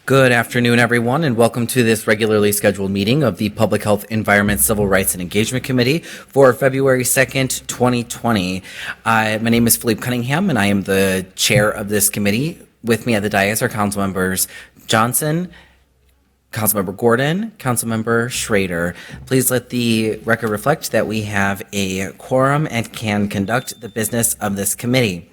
Good afternoon, everyone, and welcome to this regularly scheduled meeting of the Public Health, Environment, Civil Rights, and Engagement Committee for February 2nd, 2020. My name is Philippe Cunningham, and I am the chair of this committee. With me at the dais are Council Members Johnson, Councilmember Gordon, Councilmember Schroeder. Please let the record reflect that we have a quorum and can conduct the business of this committee.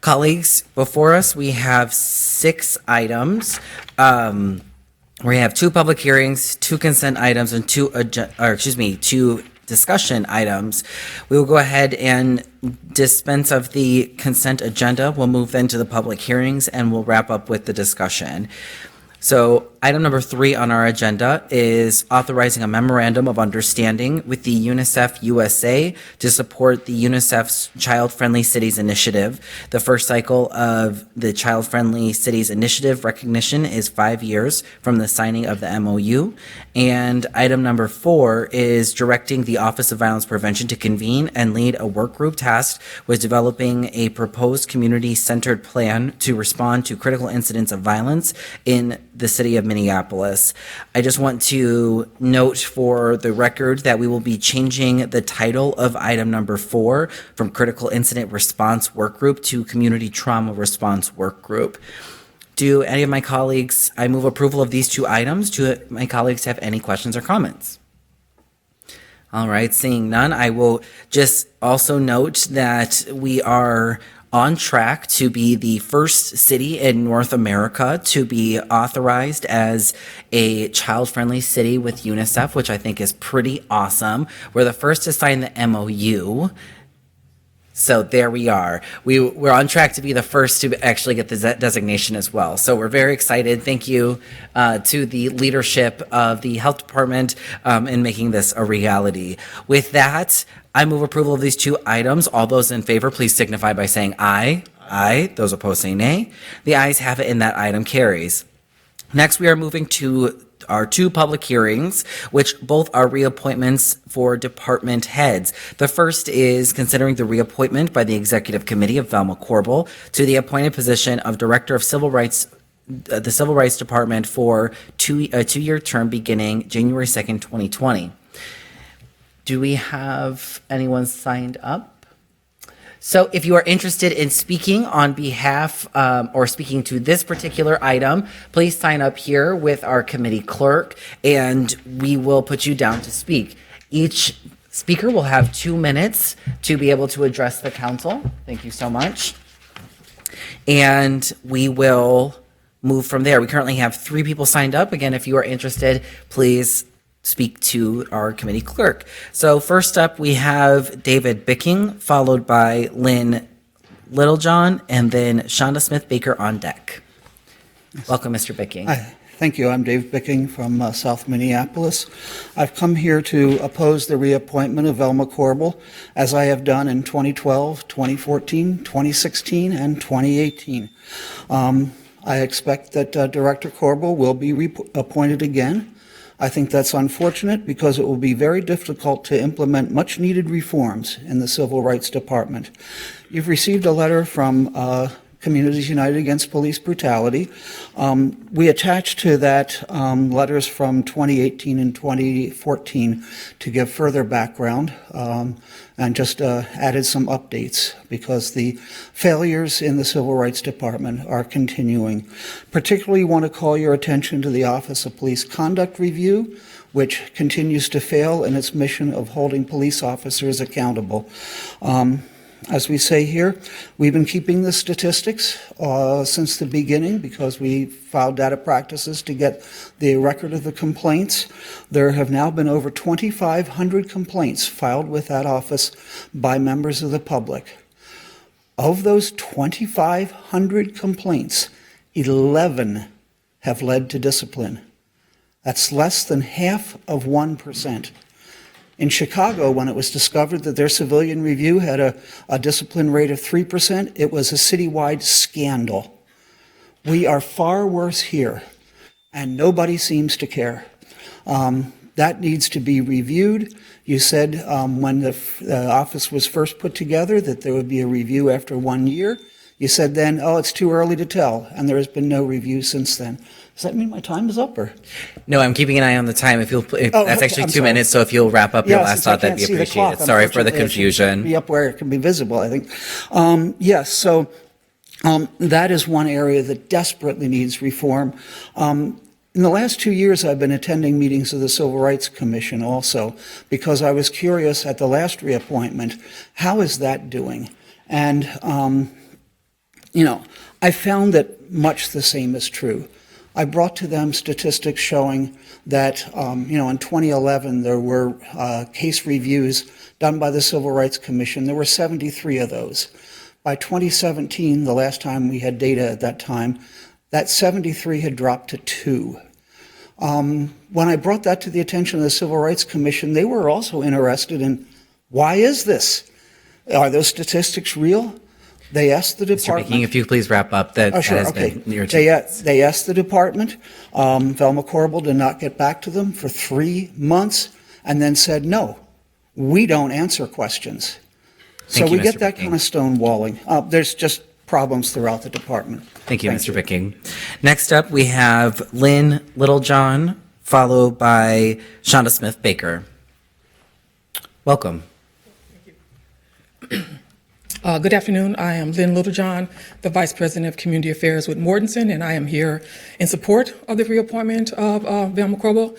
Colleagues, before us we have 6 items. We have 2 public hearings, 2 consent items, and 2 discussion items. We will go ahead and dispense of the consent agenda. We'll move then to the public hearings, and we'll wrap up with the discussion. So item number 3 on our agenda is authorizing a memorandum of understanding with the UNICEF USA to support the UNICEF's Child Friendly Cities Initiative. The first cycle of the Child Friendly Cities Initiative recognition is 5 years from the signing of the MOU. And item number 4 is directing the Office of Violence Prevention to convene and lead a work group tasked with developing a proposed community-centered plan to respond to critical incidents of violence in the city of Minneapolis. I just want to note for the record that we will be changing the title of item number 4 from Critical Incident Response Work Group to Community Trauma Response Work Group. Do any of my colleagues, I move approval of these 2 items. Do my colleagues have any questions or comments? All right, seeing none, I will just also note that we are on track to be the first city in North America to be authorized as a child-friendly city with UNICEF, which I think is pretty awesome. We're the first to sign the MOU. So there we are. We're on track to be the first to actually get the designation as well. So we're very excited. Thank you to the leadership of the health department in making this a reality. With that, I move approval of these 2 items. All those in favor, please signify by saying aye. Aye. Those opposed say nay. The ayes have it and that item carries. Next, we are moving to our 2 public hearings, which both are reappointments for department heads. The first is considering the reappointment by the Executive Committee of Velma Corbel to the appointed position of Director of Civil Rights, the Civil Rights Department for a 2-year term beginning January 2nd, 2020. Do we have anyone signed up? So if you are interested in speaking on behalf or speaking to this particular item, please sign up here with our committee clerk and we will put you down to speak. Each speaker will have 2 minutes to be able to address the council. Thank you so much. And we will move from there. We currently have 3 people signed up. Again, if you are interested, please speak to our committee clerk. So first up, we have David Bicking, followed by Lynn Littlejohn, and then Shonda Smith-Baker on deck. Yes. Welcome, Mr. Bicking. Hi. Thank you. I'm Dave Bicking from South Minneapolis. I've come here to oppose the reappointment of Velma Corbel, as I have done in 2012, 2014, 2016, and 2018. I expect that Director Corbel will be appointed again. I think that's unfortunate because it will be very difficult to implement much needed reforms in the Civil Rights Department. You've received a letter from Communities United Against Police Brutality. We attached to that letters from 2018 and 2014 to give further background and just added some updates because the failures in the Civil Rights Department are continuing. Particularly want to call your attention to the Office of Police Conduct Review, which continues to fail in its mission of holding police officers accountable. As we say here, we've been keeping the statistics since the beginning because we filed data practices to get the record of the complaints. There have now been over 2,500 complaints filed with that office by members of the public. Of those 2,500 complaints, 11 have led to discipline. That's less than half of 1%. In Chicago, when it was discovered that their civilian review had a discipline rate of 3%, it was a citywide scandal. We are far worse here, and nobody seems to care. That needs to be reviewed. You said when the office was first put together that there would be a review after 1 year. You said then, oh, it's too early to tell, and there has been no review since then. Does that mean my time is up, or? No, I'm keeping an eye on the time. If Oh, that's actually I'm 2 sorry. minutes, so if you'll wrap up your Yeah, last since I thought, that'd can't be see the appreciated. clock, Sorry for the unfortunately, it should confusion. be up where it can be visible, I think. Yes, so that is one area that desperately needs reform. In the last 2 years, I've been attending meetings of the Civil Rights Commission also, because I was curious at the last reappointment, how is that doing? And, I found that much the same is true. I brought to them statistics showing that, in 2011, there were case reviews done by the Civil Rights Commission. There were 73 of those. By 2017, the last time we had data at that time, that 73 had dropped to 2. When I brought that to the attention of the Civil Rights Commission, they were also interested in, why is this? Are those statistics real? They asked the Mr. department. Picking, if you please wrap up, that Oh, sure, has okay. been your They asked the department. Velma Corbel did not get back to them for 3 months and then said, no, we don't answer questions. So Thank you, we get Mr. that Picking. kind of stonewalling. There's just problems throughout the department. Thank you, Mr. Picking. Next up, we have Lynn Littlejohn, followed by Shonda Smith Baker. Welcome. Good afternoon. I am Lynn Littlejohn, the Vice President of Community Affairs with Mortensen, and I am here in support of the reappointment of Velma Corbel.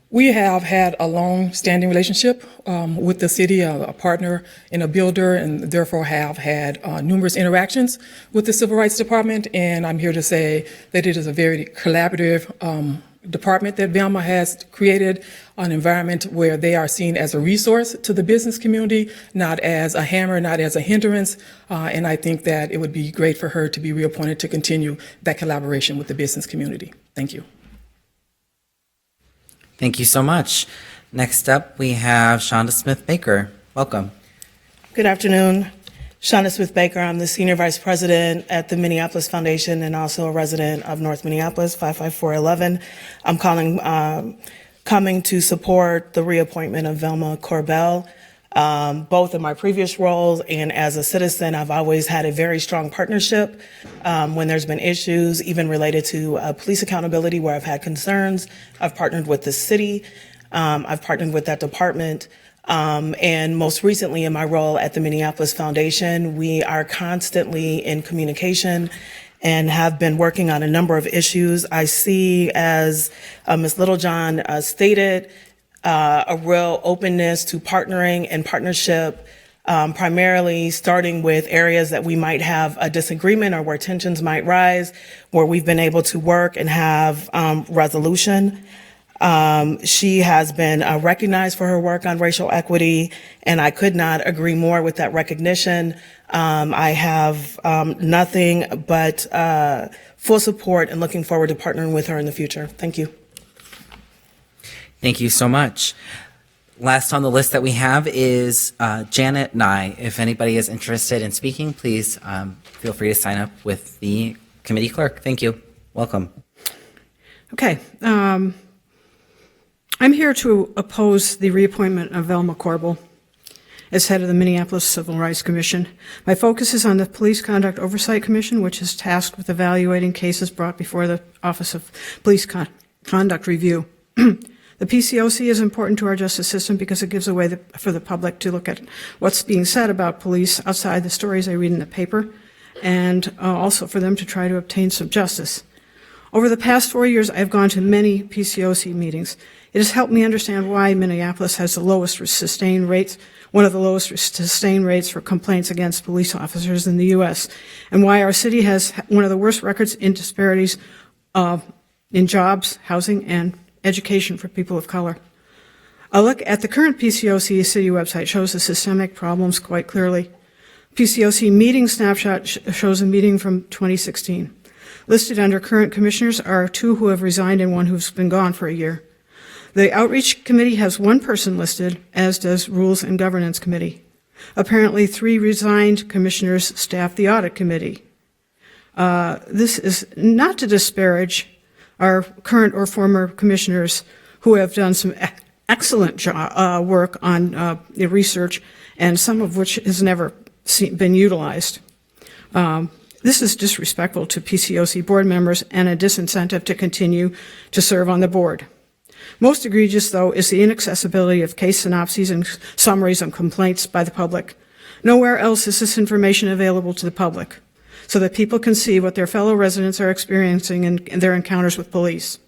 We have had a long-standing relationship with the city, a partner and a builder, and therefore have had numerous interactions with the Civil Rights Department. And I'm here to say that it is a very collaborative department that Velma has created, an environment where they are seen as a resource to the business community, not as a hammer, not as a hindrance. And I think that it would be great for her to be reappointed to continue that collaboration with the business community. Thank you. Thank you so much. Next up, we have Shonda Smith Baker. Welcome. Good afternoon. Shonda Smith Baker. I'm the Senior Vice President at the Minneapolis Foundation and also a resident of North Minneapolis, 55411. I'm coming to support the reappointment of Velma Corbel. Both in my previous roles and as a citizen, I've always had a very strong partnership when there's been issues, even related to police accountability, where I've had concerns. I've partnered with the city. I've partnered with that department. And most recently in my role at the Minneapolis Foundation, we are constantly in communication and have been working on a number of issues. I see, as Ms. Littlejohn stated, a real openness to partnering and partnership, primarily starting with areas that we might have a disagreement or where tensions might rise, where we've been able to work and have resolution. She has been recognized for her work on racial equity, and I could not agree more with that recognition. I have nothing but full support and looking forward to partnering with her in the future. Thank you. Thank you so much. Last on the list that we have is Janet Nye. If anybody is interested in speaking, please feel free to sign up with the committee clerk. Thank you. Welcome. Okay. I'm here to oppose the reappointment of Velma Corbel as head of the Minneapolis Civil Rights Commission. My focus is on the Police Conduct Oversight Commission, which is tasked with evaluating cases brought before the Office of Police Conduct Review. The PCOC is important to our justice system because it gives a way for the public to look at what's being said about police outside the stories they read in the paper, and also for them to try to obtain some justice. Over the past 4 years, I have gone to many PCOC meetings. It has helped me understand why Minneapolis has the lowest sustained rates, one of the lowest sustained rates for complaints against police officers in the U.S., and why our city has one of the worst records in disparities in jobs, housing, and education for people of color. A look at the current PCOC city website shows the systemic problems quite clearly. PCOC meeting snapshot shows a meeting from 2016. Listed under current commissioners are 2 who have resigned and 1 who's been gone for a year. The Outreach Committee has 1 person listed, as does Rules and Governance Committee. Apparently 3 resigned commissioners staff the Audit Committee. This is not to disparage our current or former commissioners who have done some excellent work on research, and some of which has never been utilized. This is disrespectful to PCOC board members and a disincentive to continue to serve on the board. Most egregious, though, is the inaccessibility of case synopses and summaries of complaints by the public. Nowhere else is this information available to the public, so that people can see what their fellow residents are experiencing in their encounters with police.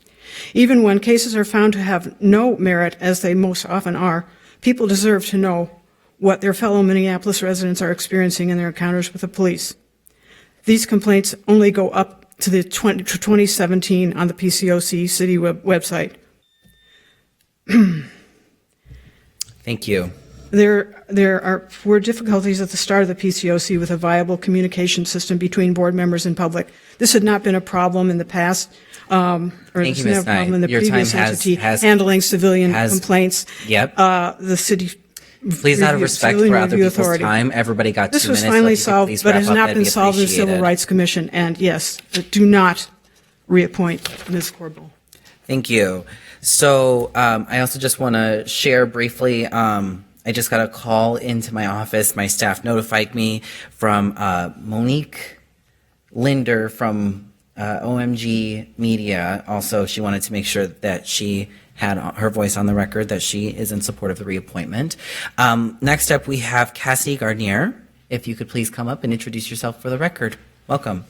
Even when cases are found to have no merit, as they most often are, people deserve to know what their fellow Minneapolis residents are experiencing in their encounters with the police. These complaints only go up to 2017 on the PCOC city website. Thank you. There were difficulties at the start of the PCOC with a viable communication system between board members and public. This had not been a problem in the past, or Thank this you, had Ms. been a problem in the Knight. Your previous time entity has handling civilian complaints. Yep. The city. Please, out of respect for other people's Authority. time, everybody got 2 This minutes. was finally So if you could solved, please but wrap has up, not that'd been be solved in the Civil appreciated. Rights Commission. And yes, do not reappoint Ms. Corbel. Thank you. So I also just want to share briefly, I just got a call into my office. My staff notified me from Monique Linder from OMG Media. Also, she wanted to make sure that she had her voice on the record, that she is in support of the reappointment. Next up, we have Cassie Gardnier. If you could please come up and introduce yourself for the record. Welcome.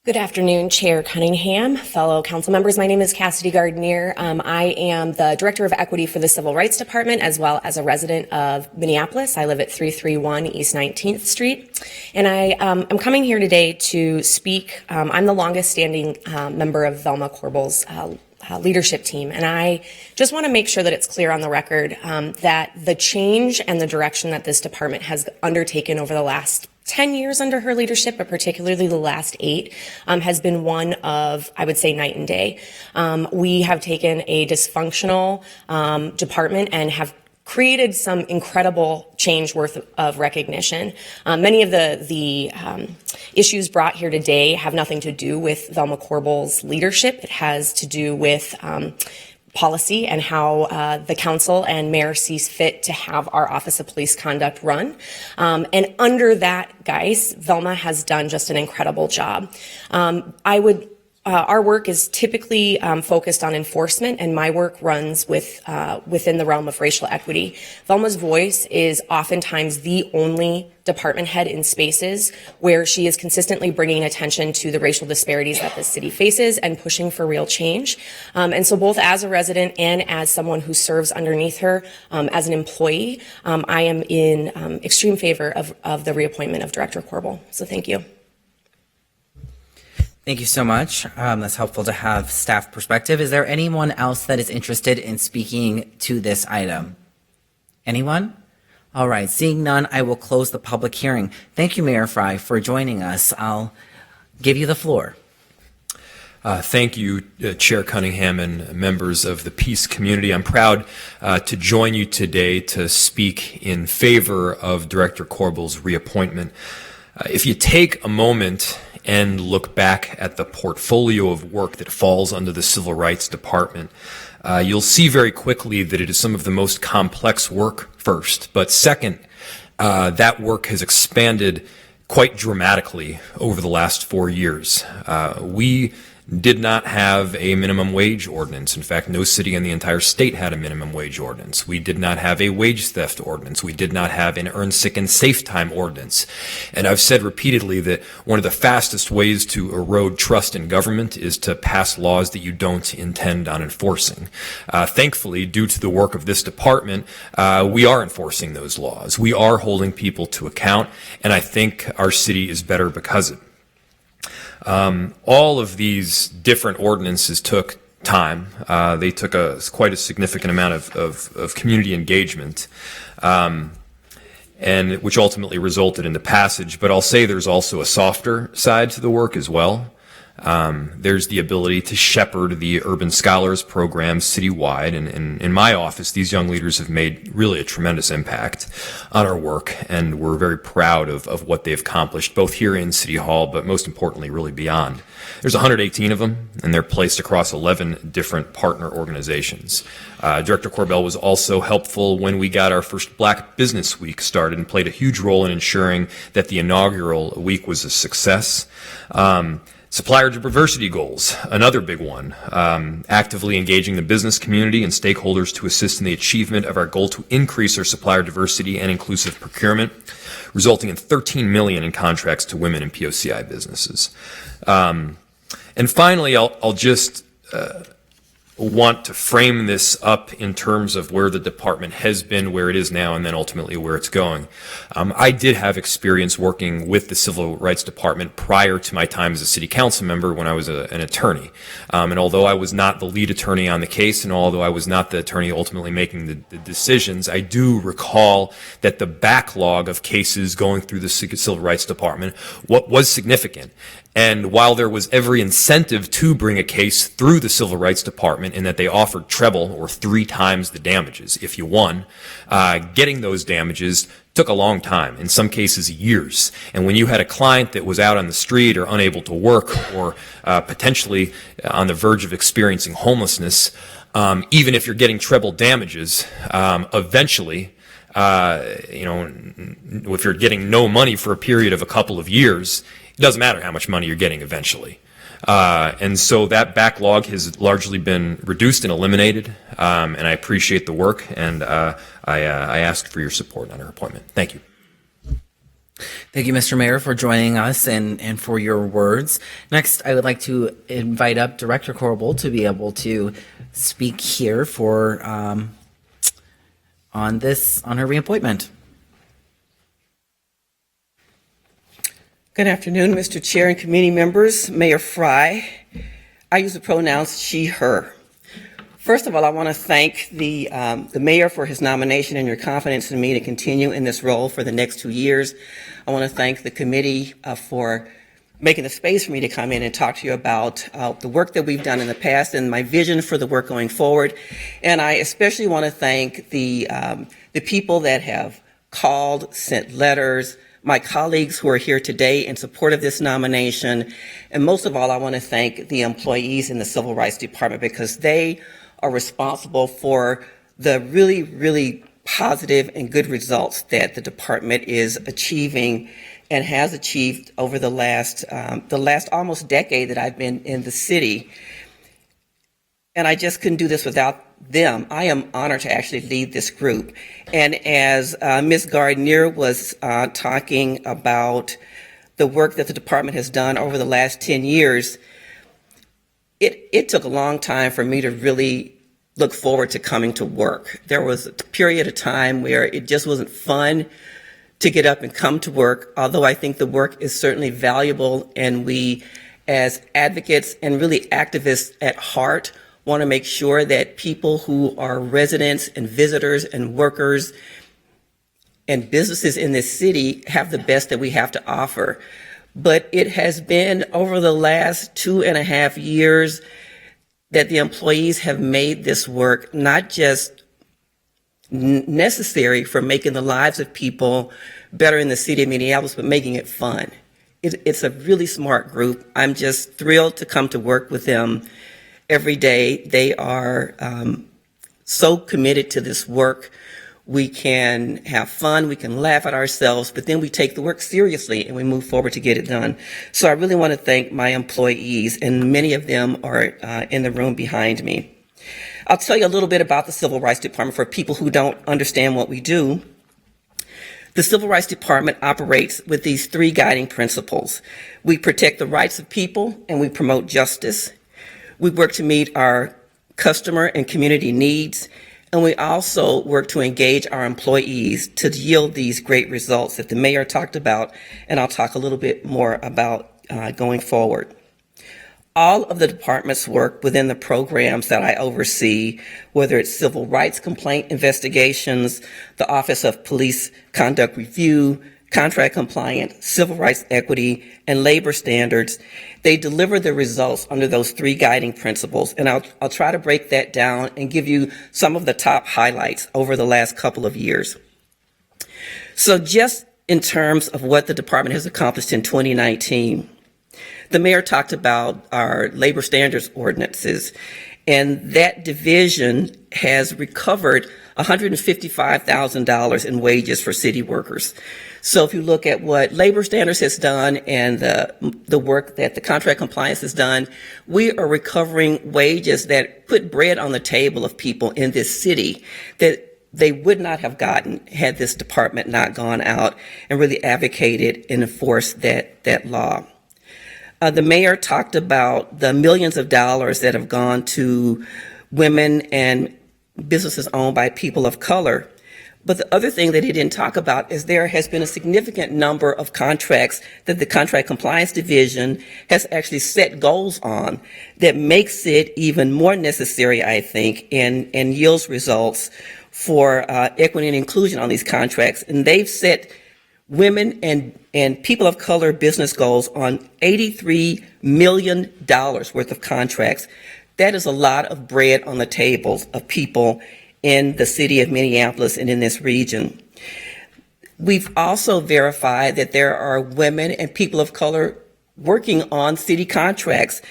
Good afternoon, Chair Cunningham, fellow council members. My name is Cassidy Gardnier. I am the Director of Equity for the Civil Rights Department, as well as a resident of Minneapolis. I live at 331 East 19th Street. And I am coming here today to speak. I'm the longest standing member of Velma Corbel's leadership team. And I just want to make sure that it's clear on the record that the change and the direction that this department has undertaken over the last 10 years under her leadership, but particularly the last 8, has been one of, I would say, night and day. We have taken a dysfunctional department and have created some incredible change worth of recognition. Many of the issues brought here today have nothing to do with Velma Corbel's leadership. It has to do with policy and how the council and mayor sees fit to have our Office of Police Conduct run. And under that guise, Velma has done just an incredible job. Our work is typically focused on enforcement, and my work runs within the realm of racial equity. Velma's voice is oftentimes the only department head in spaces where she is consistently bringing attention to the racial disparities that the city faces and pushing for real change. And so both as a resident and as someone who serves underneath her as an employee, I am in extreme favor of the reappointment of Director Corbel. So thank you. Thank you so much. That's helpful to have staff perspective. Is there anyone else that is interested in speaking to this item? Anyone? All right, seeing none, I will close the public hearing. Thank you, Mayor Fry, for joining us. I'll give you the floor. Thank you, Chair Cunningham and members of the peace community. I'm proud to join you today to speak in favor of Director Corbel's reappointment. If you take a moment and look back at the portfolio of work that falls under the Civil Rights Department, you'll see very quickly that it is some of the most complex work first. But second, that work has expanded quite dramatically over the last 4 years. We did not have a minimum wage ordinance. In fact, no city in the entire state had a minimum wage ordinance. We did not have a wage theft ordinance. We did not have an earn sick and safe time ordinance. And I've said repeatedly that one of the fastest ways to erode trust in government is to pass laws that you don't intend on enforcing. Thankfully, due to the work of this department, we are enforcing those laws. We are holding people to account, and I think our city is better because of it. All of these different ordinances took time. They took quite a significant amount of community engagement, and which ultimately resulted in the passage. But I'll say there's also a softer side to the work as well. There's the ability to shepherd the Urban Scholars Program citywide. And in my office, these young leaders have made really a tremendous impact on our work. And we're very proud of what they've accomplished, both here in City Hall, but most importantly, really beyond. There's 118 of them, and they're placed across 11 different partner organizations. Director Corbell was also helpful when we got our first Black Business Week started and played a huge role in ensuring that the inaugural week was a success. Supplier diversity goals, another big one. Actively engaging the business community and stakeholders to assist in the achievement of our goal to increase our supplier diversity and inclusive procurement, resulting in $13 million in contracts to women in POCI businesses. And finally, I'll just want to frame this up in terms of where the department has been, where it is now, and then ultimately where it's going. I did have experience working with the Civil Rights Department prior to my time as a city council member when I was an attorney. And although I was not the lead attorney on the case, and although I was not the attorney ultimately making the decisions, I do recall that the backlog of cases going through the Civil Rights Department was significant. And while there was every incentive to bring a case through the Civil Rights Department in that they offered treble or 3 times the damages if you won, getting those damages took a long time, in some cases years. And when you had a client that was out on the street or unable to work or potentially on the verge of experiencing homelessness, even if you're getting treble damages, eventually, if you're getting no money for a period of a couple of years, it doesn't matter how much money you're getting eventually. And so that backlog has largely been reduced and eliminated, and I appreciate the work, and I ask for your support on our appointment. Thank you. Thank you, Mr. Mayor, for joining us and for your words. Next, I would like to invite up Director Corbell to be able to speak here for on her reappointment. Good afternoon, Mr. Chair and committee members, Mayor Fry. I use the pronouns she, her. First of all, I want to thank the mayor for his nomination and your confidence in me to continue in this role for the next 2 years. I want to thank the committee for making the space for me to come in and talk to you about the work that we've done in the past and my vision for the work going forward. And I especially want to thank the people that have called, sent letters, my colleagues who are here today in support of this nomination. And most of all, I want to thank the employees in the Civil Rights Department because they are responsible for the really, really positive and good results that the department is achieving and has achieved over the last almost decade that I've been in the city. And I just couldn't do this without them. I am honored to actually lead this group. And as Ms. Gardner was talking about the work that the department has done over the last 10 years, it took a long time for me to really look forward to coming to work. There was a period of time where it just wasn't fun to get up and come to work, although I think the work is certainly valuable, and we as advocates and really activists at heart want to make sure that people who are residents and visitors and workers and businesses in this city have the best that we have to offer. But it has been over the last 2.5 years that the employees have made this work not just necessary for making the lives of people better in the city of Minneapolis, but making it fun. It's a really smart group. I'm just thrilled to come to work with them every day. They are so committed to this work. We can have fun, we can laugh at ourselves, but then we take the work seriously and we move forward to get it done. So I really want to thank my employees, and many of them are in the room behind me. I'll tell you a little bit about the Civil Rights Department for people who don't understand what we do. The Civil Rights Department operates with these 3 guiding principles. We protect the rights of people and we promote justice. We work to meet our customer and community needs, and we also work to engage our employees to yield these great results that the mayor talked about, and I'll talk a little bit more about going forward. All of the department's work within the programs that I oversee, whether it's civil rights complaint investigations, the Office of Police Conduct Review, contract compliant, civil rights equity, and labor standards. They deliver the results under those three guiding principles. And I'll try to break that down and give you some of the top highlights over the last couple of years. So just in terms of what the department has accomplished in 2019, the mayor talked about our labor standards ordinances, and that division has recovered $155,000 in wages for city workers. So if you look at what labor standards has done and the work that the contract compliance has done, we are recovering wages that put bread on the table of people in this city that they would not have gotten had this department not gone out and really advocated and enforced that law. The mayor talked about the millions of dollars that have gone to women and businesses owned by people of color. But the other thing that he didn't talk about is there has been a significant number of contracts that the Contract Compliance Division has actually set goals on that makes it even more necessary, I think, and yields results for equity and inclusion on these contracts. And they've set women and people of color business goals on $83 million worth of contracts. That is a lot of bread on the tables of people in the city of Minneapolis and in this region. We've also verified that there are women and people of color working on city contracts,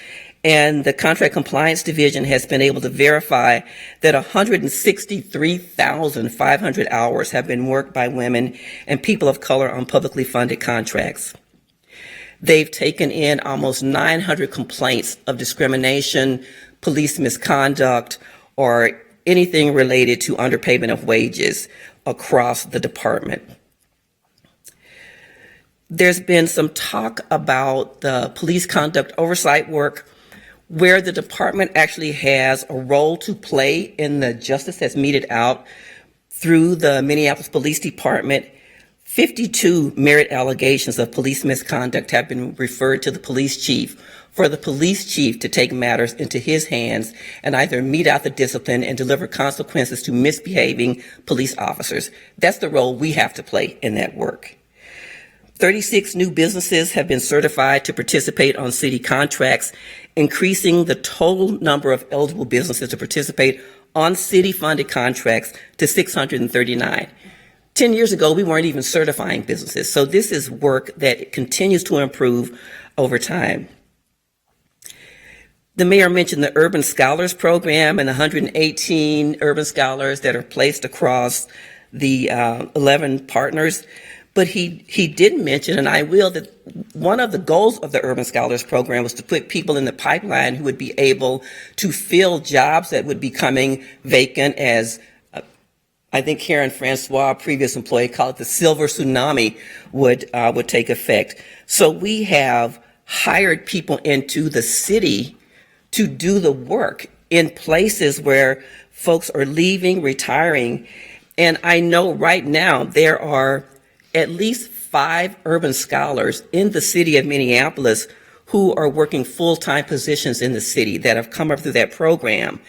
and the Contract Compliance Division has been able to verify that 163,500 hours have been worked by women and people of color on publicly funded contracts. They've taken in almost 900 complaints of discrimination, police misconduct, or anything related to underpayment of wages across the department. There's been some talk about the police conduct oversight work, where the department actually has a role to play in the justice that's meted out through the Minneapolis Police Department. 52 merit allegations of police misconduct have been referred to the police chief for the police chief to take matters into his hands and either mete out the discipline and deliver consequences to misbehaving police officers. That's the role we have to play in that work. 36 new businesses have been certified to participate on city contracts, increasing the total number of eligible businesses to participate on city-funded contracts to 639. 10 years ago, we weren't even certifying businesses. So this is work that continues to improve over time. The mayor mentioned the Urban Scholars Program and the 118 urban scholars that are placed across the 11 partners. But he did mention, and I will, that one of the goals of the Urban Scholars Program was to put people in the pipeline who would be able to fill jobs that would be coming vacant as I think Karen Francois, a previous employee, called it the silver tsunami would take effect. So we have hired people into the city to do the work in places where folks are leaving, retiring. And I know right now there are at least 5 urban scholars in the city of Minneapolis who are working full-time positions in the city that have come up through that program.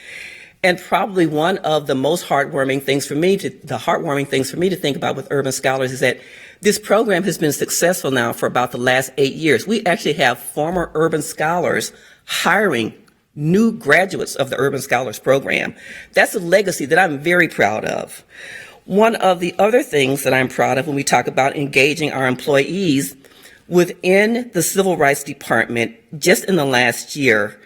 And probably one of the most heartwarming things for me to think about with urban scholars is that this program has been successful now for about the last 8 years. We actually have former urban scholars hiring new graduates of the Urban Scholars Program. That's a legacy that I'm very proud of. One of the other things that I'm proud of when we talk about engaging our employees within the Civil Rights Department, just in the last year,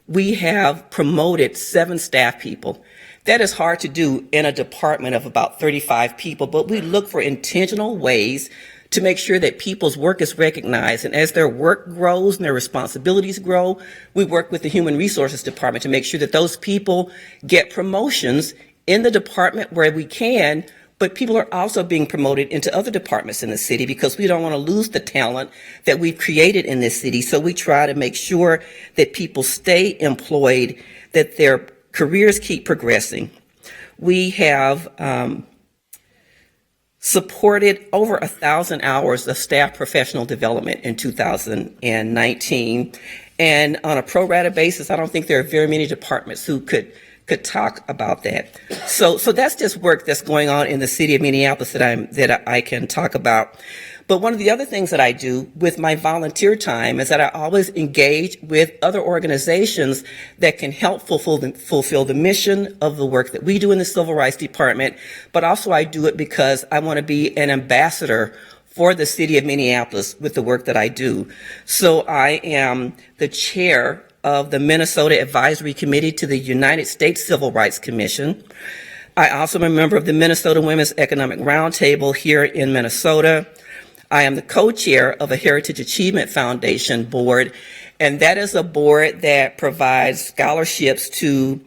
we have promoted 7 staff people. That is hard to do in a department of about 35 people, but we look for intentional ways to make sure that people's work is recognized. And as their work grows and their responsibilities grow, we work with the Human Resources Department to make sure that those people get promotions in the department where we can, but people are also being promoted into other departments in the city because we don't want to lose the talent that we've created in this city. So we try to make sure that people stay employed, that their careers keep progressing. We have supported over 1,000 hours of staff professional development in 2019. And on a pro rata basis, I don't think there are very many departments who could talk about that. So that's just work that's going on in the city of Minneapolis that I can talk about. But one of the other things that I do with my volunteer time is that I always engage with other organizations that can help fulfill the mission of the work that we do in the Civil Rights Department, but also I do it because I want to be an ambassador for the city of Minneapolis with the work that I do. So I am the chair of the Minnesota Advisory Committee to the United States Civil Rights Commission. I also am a member of the Minnesota Women's Economic Roundtable here in Minnesota. I am the co-chair of a Heritage Achievement Foundation board, and that is a board that provides scholarships to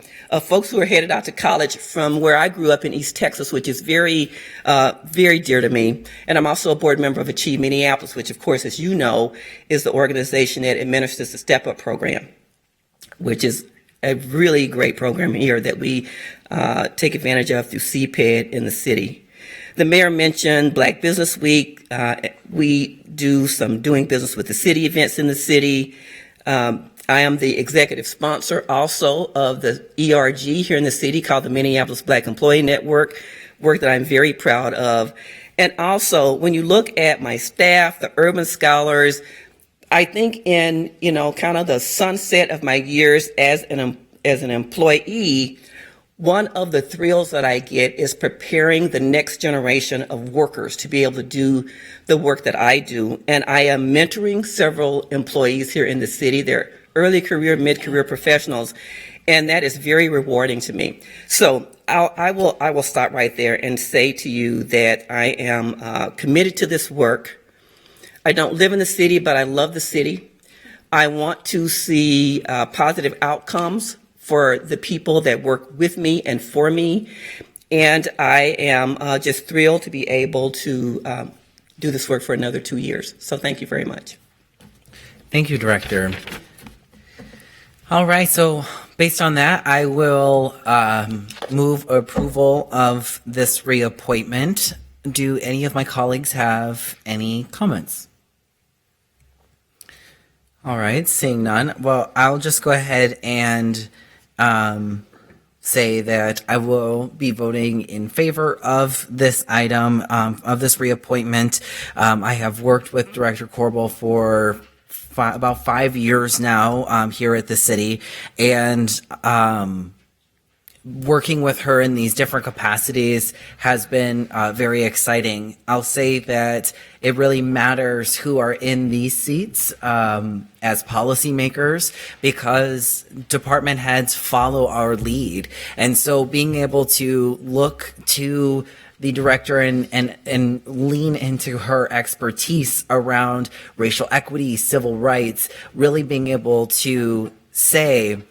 folks who are headed out to college from where I grew up in East Texas, which is very dear to me. And I'm also a board member of Achieve Minneapolis, which, of course, as you know, is the organization that administers the Step Up program, which is a really great program here that we take advantage of through CPED in the city. The mayor mentioned Black Business Week. We do some doing business with the city events in the city. I am the executive sponsor also of the ERG here in the city called the Minneapolis Black Employee Network, work that I'm very proud of. And also, when you look at my staff, the urban scholars, I think in, kind of the sunset of my years as an employee, one of the thrills that I get is preparing the next generation of workers to be able to do the work that I do. And I am mentoring several employees here in the city. They're early career, mid-career professionals, and that is very rewarding to me. So I will stop right there and say to you that I am committed to this work. I don't live in the city, but I love the city. I want to see positive outcomes for the people that work with me and for me. And I am just thrilled to be able to do this work for another 2 years. So thank you very much. Thank you, Director. All right, so based on that, I will move approval of this reappointment. Do any of my colleagues have any comments? All right, seeing none. Well, I'll just go ahead and say that I will be voting in favor of this item, of this reappointment. I have worked with Director Corbel for about 5 years now here at the city, and working with her in these different capacities has been very exciting. I'll say that it really matters who are in these seats as policymakers, because department heads follow our lead. And so being able to look to the director and lean into her expertise around racial equity, civil rights, really being able to say,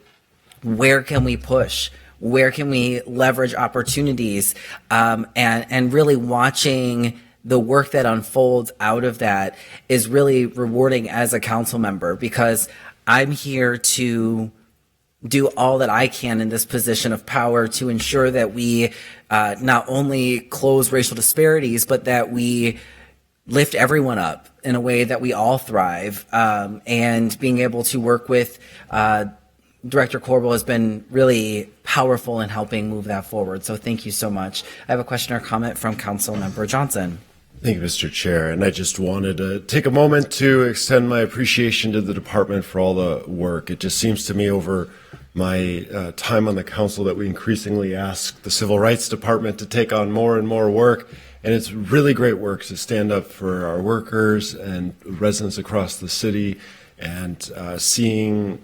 where can we push? Where can we leverage opportunities? And really watching the work that unfolds out of that is really rewarding as a council member, because I'm here to do all that I can in this position of power to ensure that we not only close racial disparities, but that we lift everyone up in a way that we all thrive. And being able to work with Director Corbel has been really powerful in helping move that forward. So thank you so much. I have a question or comment from Council Member Johnson. Thank you, Mr. Chair. And I just wanted to take a moment to extend my appreciation to the department for all the work. It just seems to me over my time on the council that we increasingly ask the Civil Rights Department to take on more and more work. And it's really great work to stand up for our workers and residents across the city, and seeing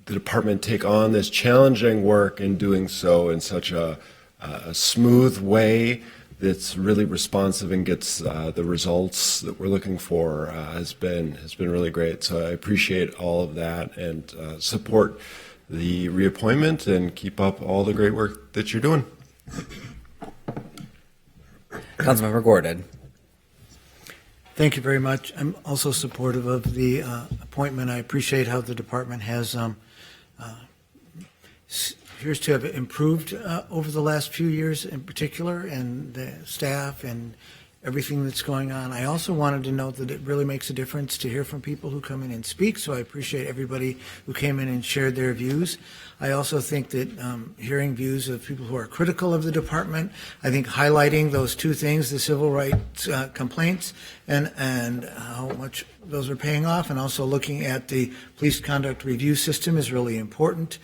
the department take on this challenging work and doing so in such a smooth way that's really responsive and gets the results that we're looking for has been really great. So I appreciate all of that and support the reappointment and keep up all the great work that you're doing. Councilmember Gordon. Thank you very much. I'm also supportive of the appointment. I appreciate how the department has appears to have improved over the last few years in particular, and the staff and everything that's going on. I also wanted to note that it really makes a difference to hear from people who come in and speak, so I appreciate everybody who came in and shared their views. I also think that hearing views of people who are critical of the department, I think highlighting those two things, the civil rights complaints and how much those are paying off, and also looking at the police conduct review system is really important.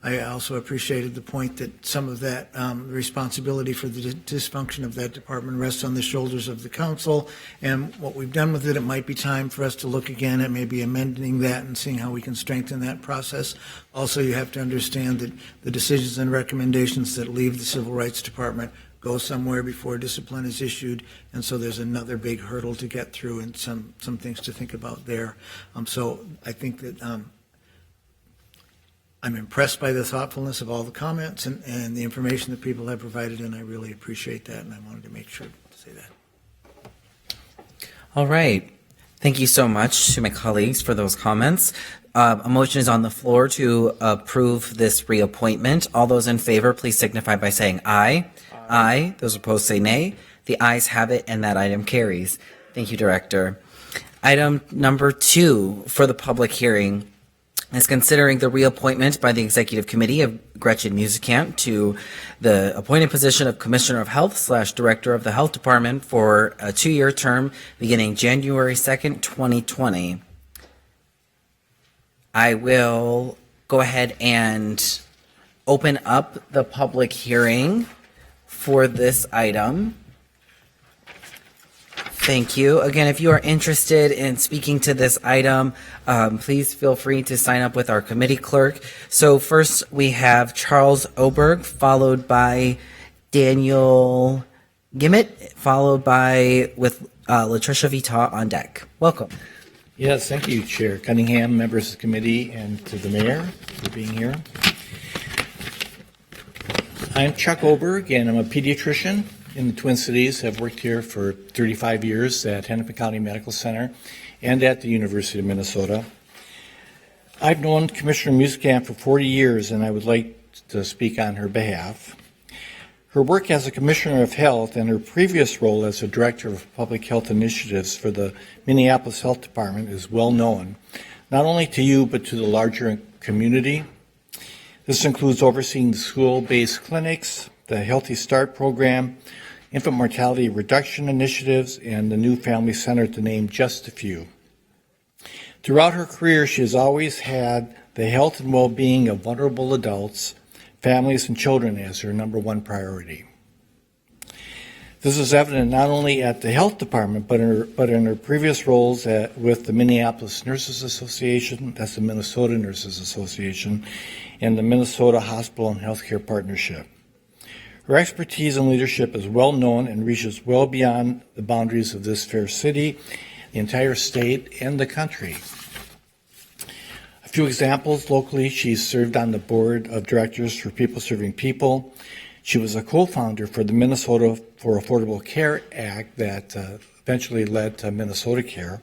I also appreciated the point that some of that responsibility for the dysfunction of that department rests on the shoulders of the council, and what we've done with it, it might be time for us to look again at maybe amending that and seeing how we can strengthen that process. Also, you have to understand that the decisions and recommendations that leave the Civil Rights Department go somewhere before discipline is issued, and so there's another big hurdle to get through and some things to think about there. So I think that I'm impressed by the thoughtfulness of all the comments and the information that people have provided, and I really appreciate that, and I wanted to make sure to say that. All right. Thank you so much to my colleagues for those comments. A motion is on the floor to approve this reappointment. All those in favor, please signify by saying aye. Aye. Those opposed say nay. The ayes have it, and that item carries. Thank you, Director. Item number 2 for the public hearing is considering the reappointment by the Executive Committee of Gretchen Musicant to the appointed position of Commissioner of Health / Director of the Health Department for a 2-year term beginning January 2nd, 2020. I will go ahead and open up the public hearing for this item. Thank you. Again, if you are interested in speaking to this item, please feel free to sign up with our committee clerk. So first we have Charles Oberg, followed by Daniel Gimmett, followed by with Latricia Vita on deck. Welcome. Yes, thank you, Chair Cunningham, members of the committee, and to the mayor for being here. I'm Chuck Oberg, and I'm a pediatrician in the Twin Cities. I've worked here for 35 years at Hennepin County Medical Center and at the University of Minnesota. I've known Commissioner Musicant for 40 years, and I would like to speak on her behalf. Her work as a Commissioner of Health and her previous role as a Director of Public Health Initiatives for the Minneapolis Health Department is well known, not only to you, but to the larger community. This includes overseeing the school-based clinics, the Healthy Start program, infant mortality reduction initiatives, and the new family center, to name just a few. Throughout her career, she has always had the health and well-being of vulnerable adults, families, and children as her number one priority. This is evident not only at the health department, but in her previous roles with the Minneapolis Nurses Association, that's the Minnesota Nurses Association, and the Minnesota Hospital and Healthcare Partnership. Her expertise and leadership is well known and reaches well beyond the boundaries of this fair city, the entire state, and the country. A few examples locally: she's served on the board of directors for People Serving People. She was a co-founder for the Minnesota for Affordable Care Act that eventually led to Minnesota Care.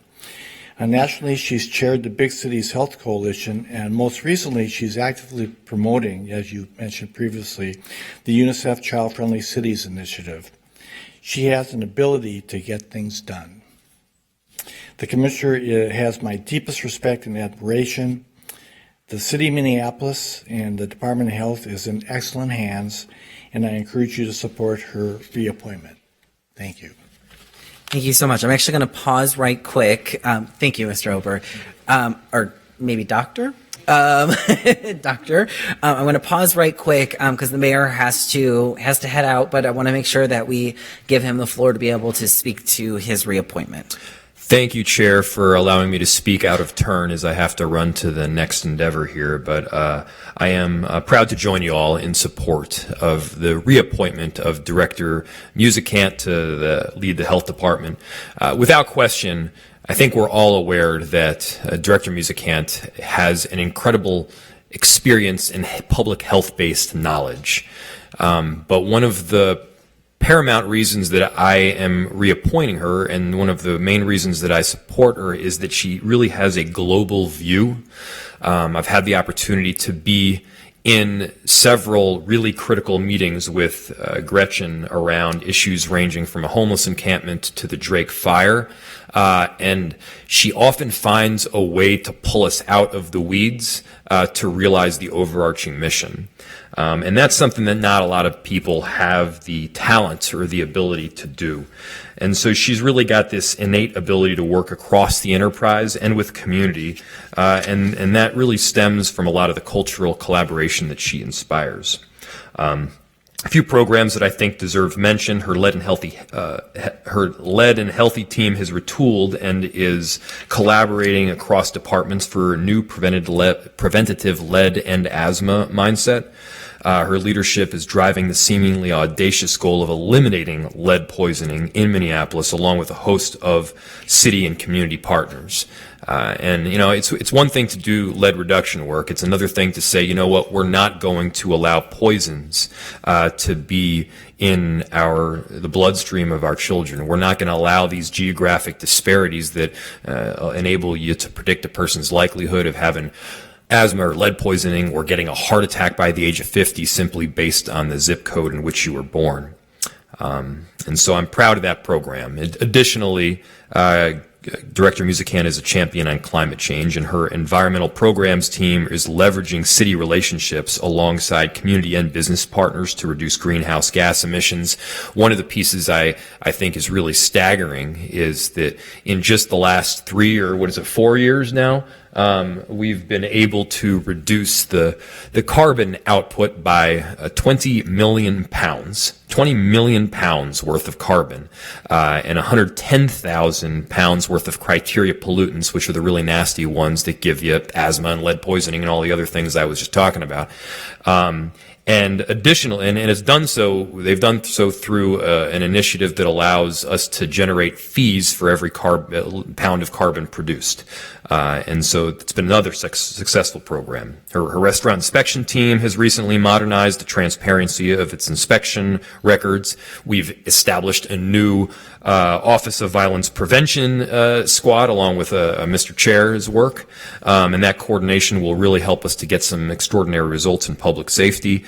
Nationally, she's chaired the Big Cities Health Coalition, and most recently, she's actively promoting, as you mentioned previously, the UNICEF Child Friendly Cities Initiative. She has an ability to get things done. The Commissioner has my deepest respect and admiration. The City of Minneapolis and the Department of Health is in excellent hands, and I encourage you to support her reappointment. Thank you. Thank you so much. I'm actually going to pause right quick. Thank you, Mr. Ober. Or maybe Doctor? Doctor. I'm going to pause right quick because the mayor has to head out, but I want to make sure that we give him the floor to be able to speak to his reappointment. Thank you, Chair, for allowing me to speak out of turn as I have to run to the next endeavor here. But I am proud to join you all in support of the reappointment of Director Musicant to lead the Health Department. Without question, I think we're all aware that Director Musicant has an incredible experience in public health-based knowledge. But one of the paramount reasons that I am reappointing her, and one of the main reasons that I support her, is that she really has a global view. I've had the opportunity to be in several really critical meetings with Gretchen around issues ranging from a homeless encampment to the Drake fire. And she often finds a way to pull us out of the weeds to realize the overarching mission. And that's something that not a lot of people have the talent or the ability to do. And so she's really got this innate ability to work across the enterprise and with community, and that really stems from a lot of the cultural collaboration that she inspires. A few programs that I think deserve mention. Her Lead and Healthy team has retooled and is collaborating across departments for a new preventative lead and asthma mindset. Her leadership is driving the seemingly audacious goal of eliminating lead poisoning in Minneapolis, along with a host of city and community partners. And it's one thing to do lead reduction work. It's another thing to say, you know what, we're not going to allow poisons to be in the bloodstream of our children. We're not going to allow these geographic disparities that enable you to predict a person's likelihood of having asthma or lead poisoning or getting a heart attack by the age of 50 simply based on the zip code in which you were born. And so I'm proud of that program. Additionally, Director Musicant is a champion on climate change, and her environmental programs team is leveraging city relationships alongside community and business partners to reduce greenhouse gas emissions. One of the pieces I think is really staggering is that in just the last 4 years now, we've been able to reduce the carbon output by 20 million pounds worth of carbon, and 110,000 pounds worth of criteria pollutants, which are the really nasty ones that give you asthma and lead poisoning and all the other things I was just talking about. And it's done so, they've done so through an initiative that allows us to generate fees for every pound of carbon produced. And so it's been another successful program. Her restaurant inspection team has recently modernized the transparency of its inspection records. We've established a new Office of Violence Prevention squad along with Mr. Chair's work. And that coordination will really help us to get some extraordinary results in public safety.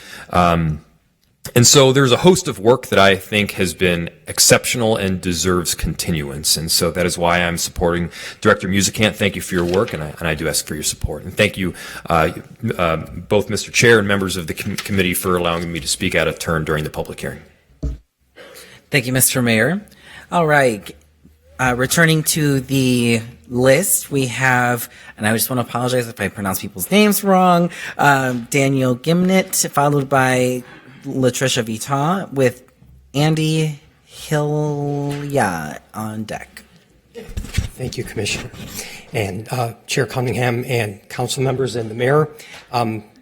And so there's a host of work that I think has been exceptional and deserves continuance. And so that is why I'm supporting Director Musicant. Thank you for your work, and I do ask for your support. And thank you, both Mr. Chair and members of the committee, for allowing me to speak out of turn during the public hearing. Thank you, Mr. Mayor. All right. Returning to the list, we have, and I just want to apologize if I pronounce people's names wrong, Daniel Gimnett, followed by Latricia Vita, with Andy Hillia on deck. Thank you, Commissioner. And Chair Cunningham and council members and the mayor.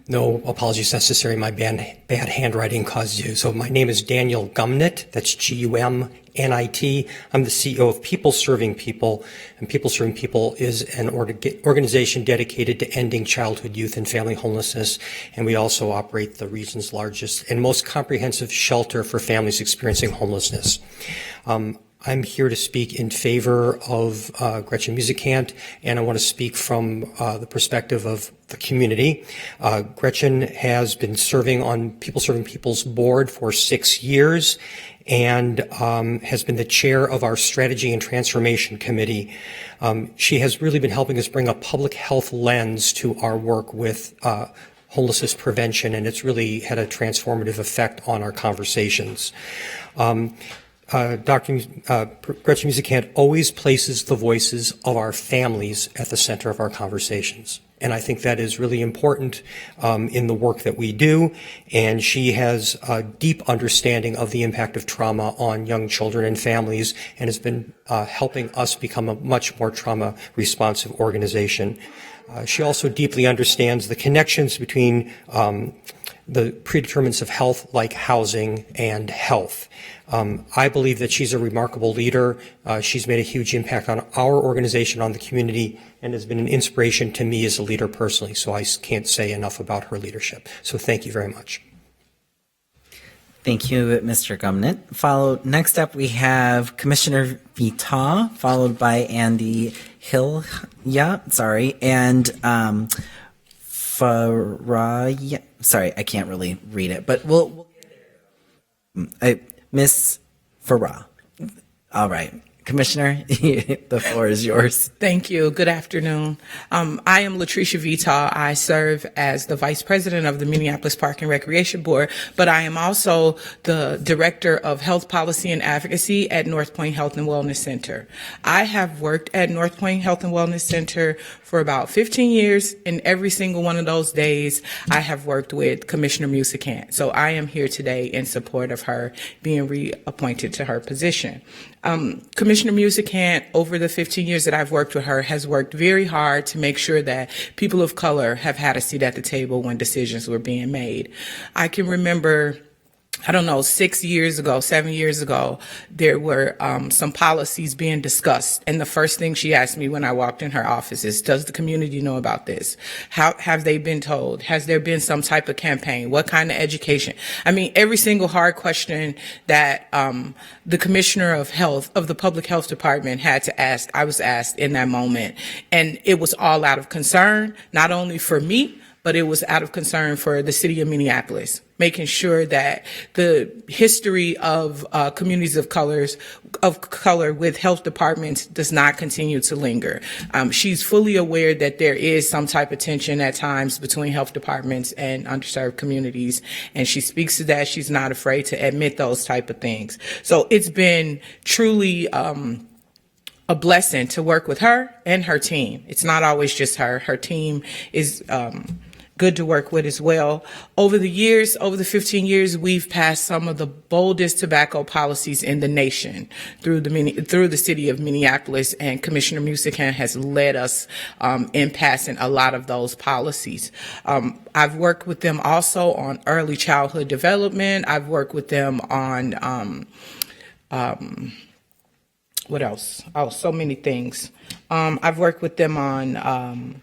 No apologies necessary. My bad handwriting caused you. So my name is Daniel Gumnett. That's G-U-M-N-I-T. I'm the CEO of People Serving People. And People Serving People is an organization dedicated to ending childhood, youth, and family homelessness. And we also operate the region's largest and most comprehensive shelter for families experiencing homelessness. I'm here to speak in favor of Gretchen Musicant, and I want to speak from the perspective of the community. Gretchen has been serving on People Serving People's board for 6 years and has been the chair of our Strategy and Transformation Committee. She has really been helping us bring a public health lens to our work with homelessness prevention, and it's really had a transformative effect on our conversations. Gretchen Musicant always places the voices of our families at the center of our conversations. And I think that is really important in the work that we do. And she has a deep understanding of the impact of trauma on young children and families, and has been helping us become a much more trauma-responsive organization. She also deeply understands the connections between the predeterminants of health, like housing and health. I believe that she's a remarkable leader. She's made a huge impact on our organization, on the community, and has been an inspiration to me as a leader personally. So I can't say enough about her leadership. So thank you very much. Thank you, Mr. Gumnett. Next up, we have Commissioner Vita, followed by Andy Hillia, and Faraya. sorry, I can't really read it, but we'll Miss Farah. All right. Commissioner, the floor is yours. Thank you. Good afternoon. I am Latricia Vital. I serve as the Vice President of the Minneapolis Park and Recreation Board, but I am also the Director of Health Policy and Advocacy at North Point Health and Wellness Center. I have worked at North Point Health and Wellness Center for about 15 years, and every single one of those days I have worked with Commissioner Musicant. So I am here today in support of her being reappointed to her position. Commissioner Musicant, over the 15 years that I've worked with her, has worked very hard to make sure that people of color have had a seat at the table when decisions were being made. I can remember, 6 years ago, 7 years ago, there were some policies being discussed. And the first thing she asked me when I walked in her office is, does the community know about this? How have they been told? Has there been some type of campaign? What kind of education? I mean, every single hard question that the commissioner of health, of the public health department had to ask, I was asked in that moment. And it was all out of concern, not only for me, but it was out of concern for the city of Minneapolis, making sure that the history of communities of color with health departments does not continue to linger. She's fully aware that there is some type of tension at times between health departments and underserved communities, and she speaks to that. She's not afraid to admit those type of things. So it's been truly a blessing to work with her and her team. It's not always just her. Her team is good to work with as well. Over the 15 years, we've passed some of the boldest tobacco policies in the nation through the city of Minneapolis, and Commissioner Musicant has led us in passing a lot of those policies. I've worked with them also on early childhood development. I've worked with them on what else? Oh, so many things. I've worked with them on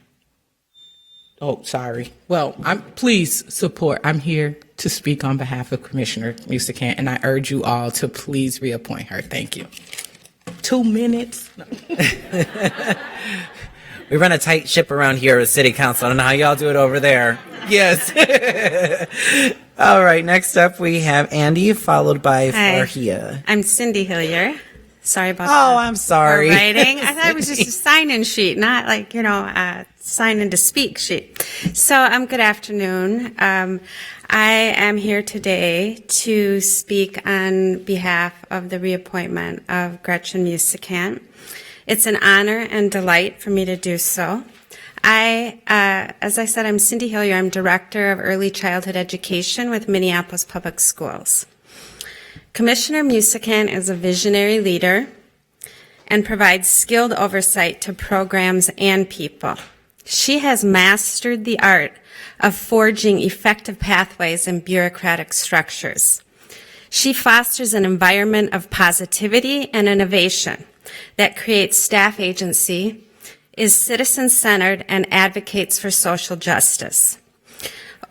please support. I'm here to speak on behalf of Commissioner Musicant, and I urge you all to please reappoint her. Thank you. 2 minutes. We run a tight ship around here at City Council. I don't know how y'all do it over there. Yes. All right, next up we have Andy, followed by Farhia. I'm Cindy Hillier. Sorry about that. Oh, I'm sorry. Writing. I thought it was just a sign-in sheet, not like, a sign-in to speak sheet. So, good afternoon. I am here today to speak on behalf of the reappointment of Gretchen Musicant. It's an honor and delight for me to do so. As I said, I'm Cindy Hillier. I'm Director of Early Childhood Education with Minneapolis Public Schools. Commissioner Musicant is a visionary leader and provides skilled oversight to programs and people. She has mastered the art of forging effective pathways in bureaucratic structures. She fosters an environment of positivity and innovation that creates staff agency, is citizen-centered, and advocates for social justice.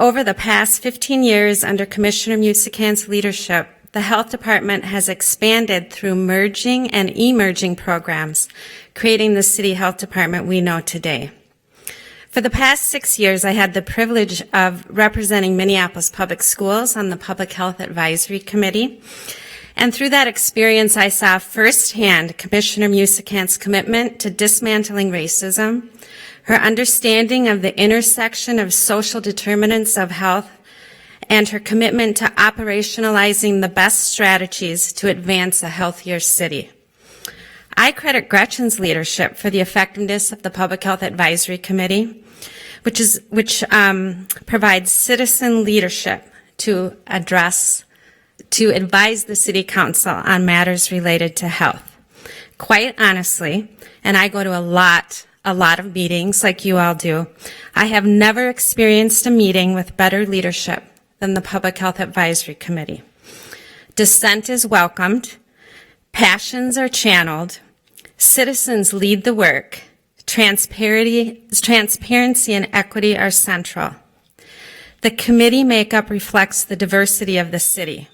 Over the past 15 years under Commissioner Musicant's leadership, the Health Department has expanded through merging and emerging programs, creating the City Health Department we know today. For the past 6 years, I had the privilege of representing Minneapolis Public Schools on the Public Health Advisory Committee. And through that experience, I saw firsthand Commissioner Musicant's commitment to dismantling racism, her understanding of the intersection of social determinants of health, and her commitment to operationalizing the best strategies to advance a healthier city. I credit Gretchen's leadership for the effectiveness of the Public Health Advisory Committee, which provides citizen leadership to advise the City Council on matters related to health. Quite honestly, and I go to a lot of meetings like you all do, I have never experienced a meeting with better leadership than the Public Health Advisory Committee. Dissent is welcomed, passions are channeled, citizens lead the work, transparency and equity are central. The committee makeup reflects the diversity of the city.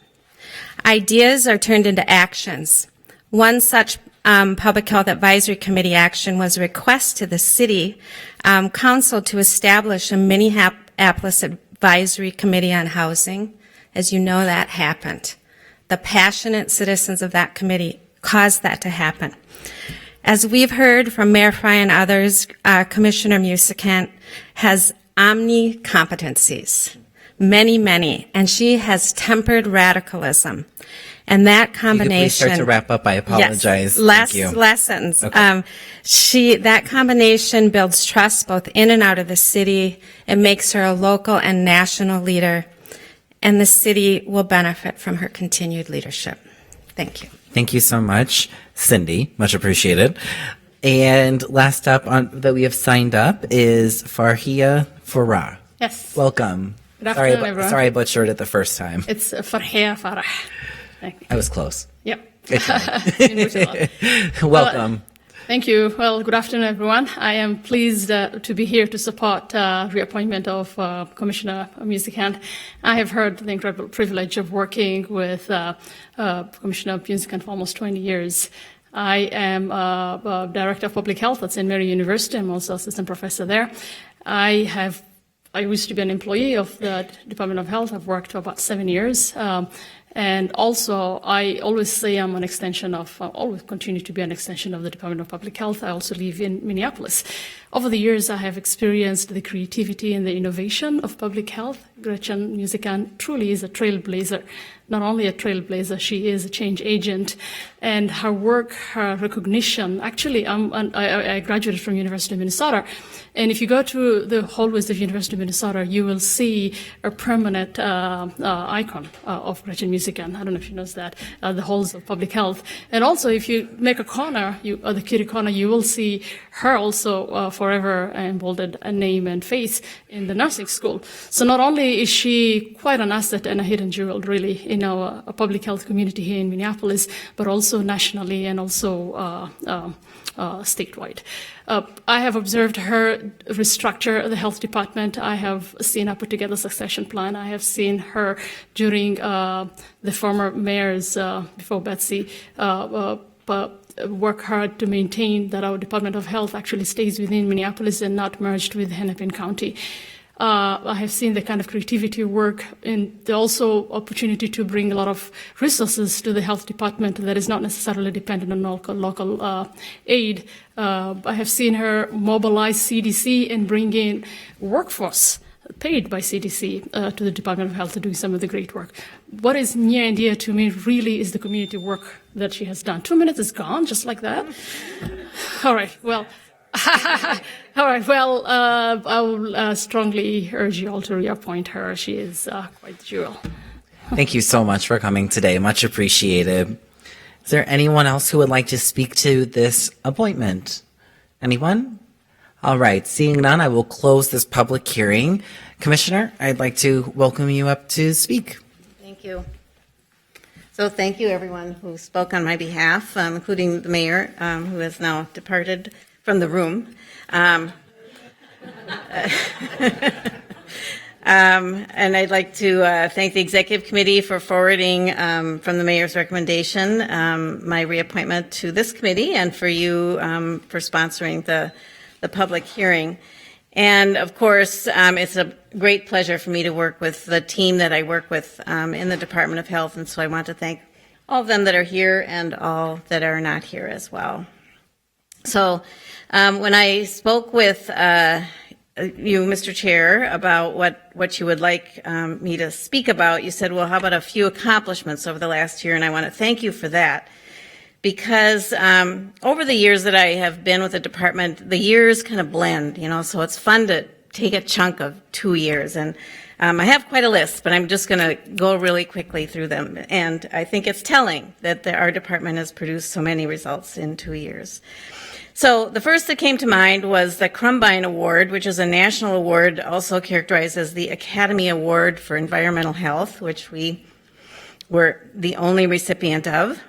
Ideas are turned into actions. One such Public Health Advisory Committee action was a request to the City Council to establish a Minneapolis Advisory Committee on Housing. As you know, that happened. The passionate citizens of that committee caused that to happen. As we've heard from Mayor Fry and others, Commissioner Musicant has omni-competencies, many, and she has tempered radicalism. And that combination. Please start to wrap up. I apologize. Yes, Thank you. last sentence. Okay. That combination builds trust both in and out of the city. It makes her a local and national leader, and the city will benefit from her continued leadership. Thank you. Thank you so much, Cindy. Much appreciated. And last up that we have signed up is Farhia Farah. Yes. Welcome. Good afternoon, everyone. Sorry I butchered it the first time. It's Farhia Farah. I was close. Yep. Good try. Welcome. Well, thank you. Well, good afternoon, everyone. I am pleased to be here to support reappointment of Commissioner Musicant. I have had the incredible privilege of working with Commissioner Musicant for almost 20 years. I am Director of Public Health at St. Mary University. I'm also assistant professor there. I used to be an employee of the Department of Health. I've worked for about 7 years. And also, I always say I'm an extension of, always continue to be an extension of the Department of Public Health. I also live in Minneapolis. Over the years, I have experienced the creativity and the innovation of public health. Gretchen Musicant truly is a trailblazer. Not only a trailblazer, she is a change agent. And her work, her recognition, actually, I graduated from University of Minnesota. And if you go to the hallways of University of Minnesota, you will see a permanent icon of Gretchen Musicant. I don't know if you know that, the halls of public health. And also, if you make a corner, the kitty corner, you will see her also forever emboldened a name and face in the nursing school. So not only is she quite an asset and a hidden jewel, really, in our public health community here in Minneapolis, but also nationally and also statewide. I have observed her restructure the health department. I have seen her put together a succession plan. I have seen her during the former mayors, before Betsy, work hard to maintain that our Department of Health actually stays within Minneapolis and not merged with Hennepin County. I have seen the kind of creativity work and also opportunity to bring a lot of resources to the health department that is not necessarily dependent on local aid. I have seen her mobilize CDC and bring in workforce paid by CDC to the Department of Health to do some of the great work. What is near and dear to me really is the community work that she has done. 2 minutes is gone, just like that. All right, well. All right, well, I will strongly urge you all to reappoint her. She is quite the jewel. Thank you so much for coming today. Much appreciated. Is there anyone else who would like to speak to this appointment? Anyone? All right, seeing none, I will close this public hearing. Commissioner, I'd like to welcome you up to speak. Thank you. So thank you, everyone who spoke on my behalf, including the mayor, who has now departed from the room. And I'd like to thank the Executive Committee for forwarding, from the mayor's recommendation, my reappointment to this committee, and for you for sponsoring the public hearing. And of course, it's a great pleasure for me to work with the team that I work with in the Department of Health, and so I want to thank all of them that are here and all that are not here as well. So when I spoke with you, Mr. Chair, about what you would like me to speak about, you said, well, how about a few accomplishments over the last year? And I want to thank you for that. Because over the years that I have been with the department, the years kind of blend, so it's fun to take a chunk of 2 years. And I have quite a list, but I'm just going to go really quickly through them. And I think it's telling that our department has produced so many results in 2 years. So the first that came to mind was the Crumbine Award, which is a national award also characterized as the Academy Award for Environmental Health, which we were the only recipient of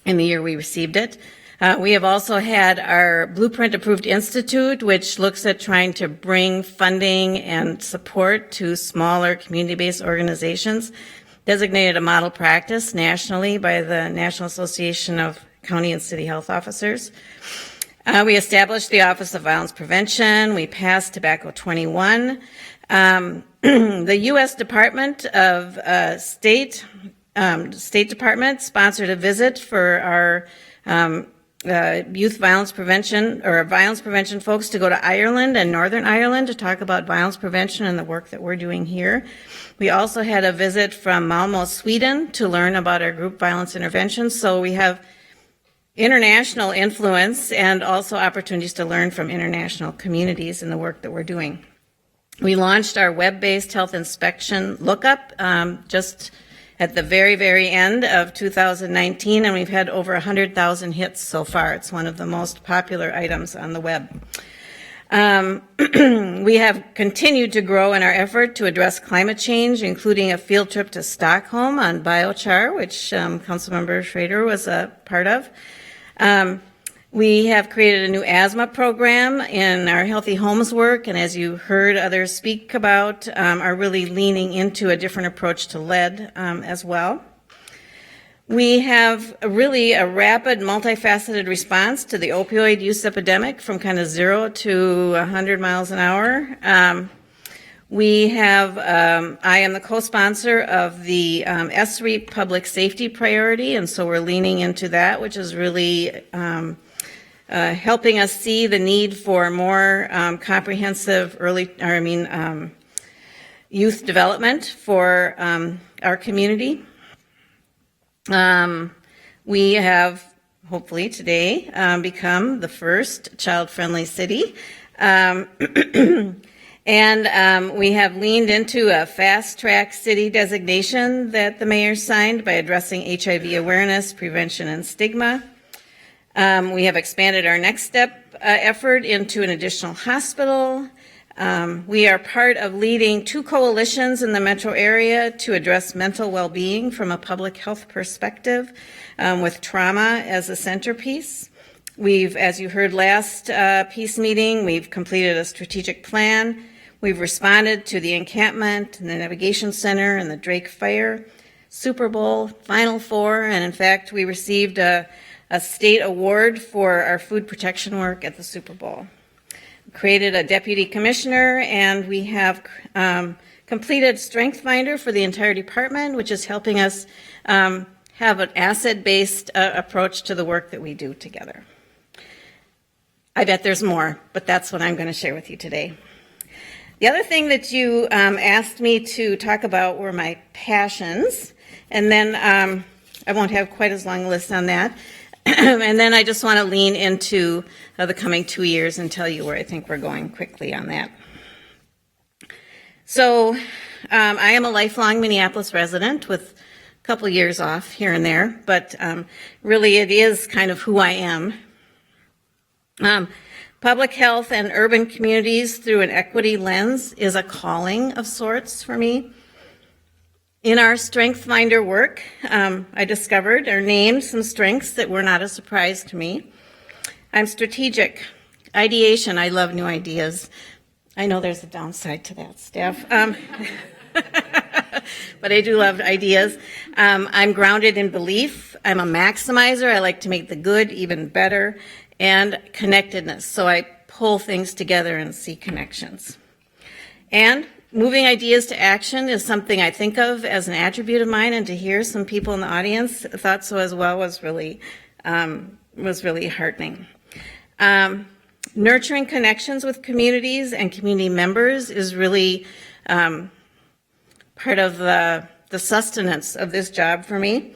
in the year we received it. We have also had our Blueprint Approved Institute, which looks at trying to bring funding and support to smaller community-based organizations, designated a model practice nationally by the National Association of County and City Health Officers. We established the Office of Violence Prevention. We passed Tobacco 21. The U.S. Department of State Department sponsored a visit for our youth violence prevention or violence prevention folks to go to Ireland and Northern Ireland to talk about violence prevention and the work that we're doing here. We also had a visit from Malmö, Sweden to learn about our group violence interventions. So we have international influence and also opportunities to learn from international communities in the work that we're doing. We launched our web-based health inspection lookup just at the very, very end of 2019, and we've had over 100,000 hits so far. It's one of the most popular items on the web. We have continued to grow in our effort to address climate change, including a field trip to Stockholm on biochar, which Councilmember Schroeder was a part of. We have created a new asthma program in our Healthy Homes work, and as you heard others speak about, are really leaning into a different approach to lead as well. We have really a rapid, multifaceted response to the opioid use epidemic from kind of 0 to 100 miles an hour. We have, I am the co-sponsor of the SREAP Public Safety Priority, and so we're leaning into that, which is really helping us see the need for more comprehensive youth development for our community. We have, hopefully today, become the first child-friendly city. And we have leaned into a fast-track city designation that the mayor signed by addressing HIV awareness, prevention, and stigma. We have expanded our Next Step effort into an additional hospital. We are part of leading 2 coalitions in the metro area to address mental well-being from a public health perspective, with trauma as a centerpiece. We've, as you heard last peace meeting, we've completed a strategic plan. We've responded to the encampment and the navigation center and the Drake fire, Super Bowl, Final Four, and in fact, we received a state award for our food protection work at the Super Bowl. We created a deputy commissioner, and we have completed Strength Finder for the entire department, which is helping us have an asset-based approach to the work that we do together. I bet there's more, but that's what I'm going to share with you today. The other thing that you asked me to talk about were my passions, and then I won't have quite as long a list on that. And then I just want to lean into the coming 2 years and tell you where I think we're going quickly on that. So I am a lifelong Minneapolis resident with a couple years off here and there, but really it is kind of who I am. Public health and urban communities through an equity lens is a calling of sorts for me. In our Strength Finder work, I discovered or named some strengths that were not a surprise to me. I'm strategic. Ideation, I love new ideas. I know there's a downside to that, staff. But I do love ideas. I'm grounded in belief. I'm a maximizer. I like to make the good even better. And connectedness, so I pull things together and see connections. And moving ideas to action is something I think of as an attribute of mine, and to hear some people in the audience thought so as well was really heartening. Nurturing connections with communities and community members is really part of the sustenance of this job for me.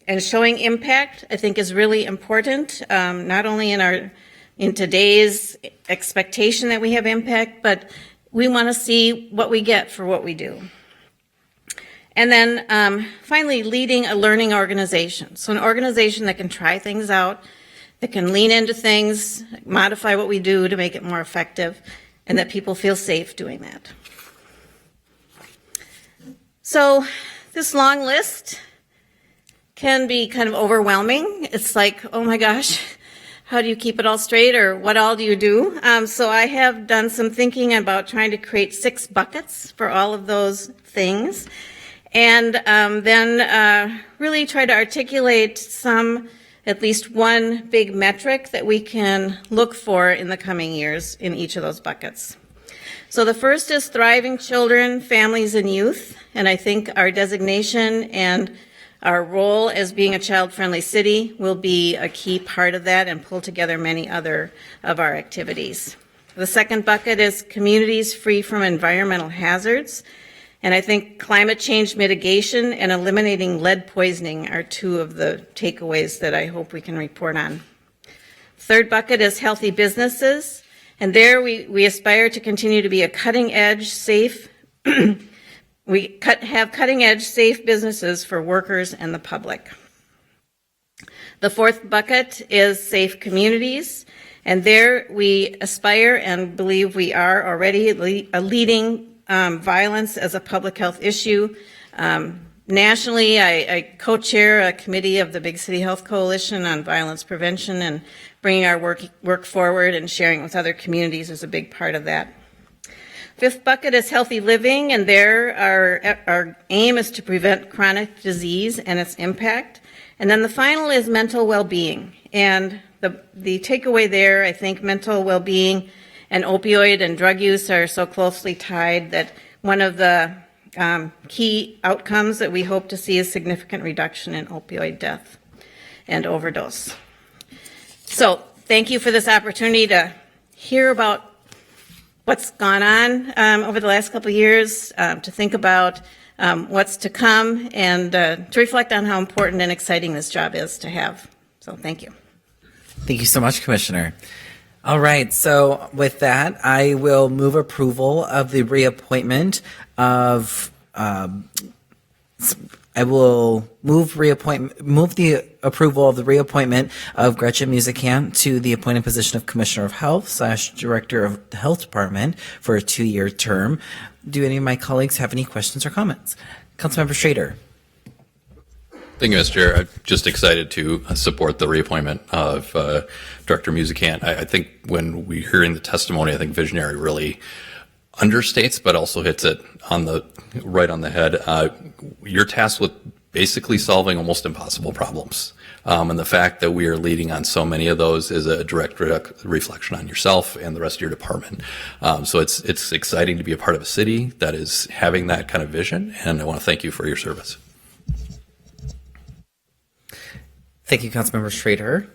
And showing impact, I think, is really important, not only in today's expectation that we have impact, but we want to see what we get for what we do. And then finally, leading a learning organization. So an organization that can try things out, that can lean into things, modify what we do to make it more effective, and that people feel safe doing that. So this long list can be kind of overwhelming. It's like, oh my gosh, how do you keep it all straight, or what all do you do? So I have done some thinking about trying to create 6 buckets for all of those things, and then really try to articulate at least one big metric that we can look for in the coming years in each of those buckets. So the first is thriving children, families, and youth. And I think our designation and our role as being a child-friendly city will be a key part of that and pull together many other of our activities. The second bucket is communities free from environmental hazards. And I think climate change mitigation and eliminating lead poisoning are two of the takeaways that I hope we can report on. Third bucket is healthy businesses. And there we aspire to continue to be a cutting-edge, safe, have cutting-edge, safe businesses for workers and the public. The fourth bucket is safe communities. And there we aspire and believe we are already leading violence as a public health issue. Nationally, I co-chair a committee of the Big City Health Coalition on violence prevention, and bringing our work forward and sharing it with other communities is a big part of that. Fifth bucket is healthy living, and there our aim is to prevent chronic disease and its impact. And then the final is mental well-being. And the takeaway there, I think mental well-being and opioid and drug use are so closely tied that one of the key outcomes that we hope to see is significant reduction in opioid death and overdose. So thank you for this opportunity to hear about what's gone on over the last couple of years, to think about what's to come, and to reflect on how important and exciting this job is to have. So thank you. Thank you so much, Commissioner. All right, so with that, I will move approval of the reappointment of, I will move the approval of the reappointment of Gretchen Musicant to the appointed position of Commissioner of Health / Director of the Health Department for a 2-year term. Do any of my colleagues have any questions or comments? Councilmember Schroeder. Thank you, Mr. Chair. I'm just excited to support the reappointment of Director Musicant. I think when we hear in the testimony, I think visionary really understates, but also hits it right on the head. You're tasked with basically solving almost impossible problems. And the fact that we are leading on so many of those is a direct reflection on yourself and the rest of your department. So it's exciting to be a part of a city that is having that kind of vision, and I want to thank you for your service. Thank you, Councilmember Schroeder.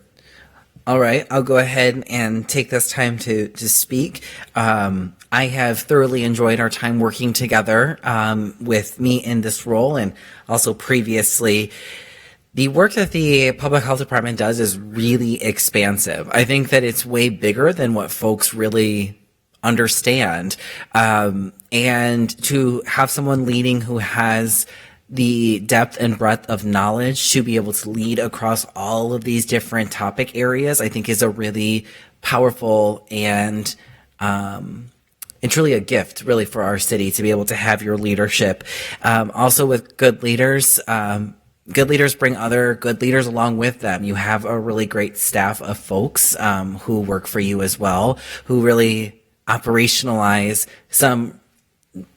All right, I'll go ahead and take this time to speak. I have thoroughly enjoyed our time working together with me in this role, and also previously. The work that the Public Health Department does is really expansive. I think that it's way bigger than what folks really understand. And to have someone leading who has the depth and breadth of knowledge to be able to lead across all of these different topic areas, I think is a really powerful and truly a gift really for our city to be able to have your leadership. Also with good leaders bring other good leaders along with them. You have a really great staff of folks who work for you as well, who really operationalize some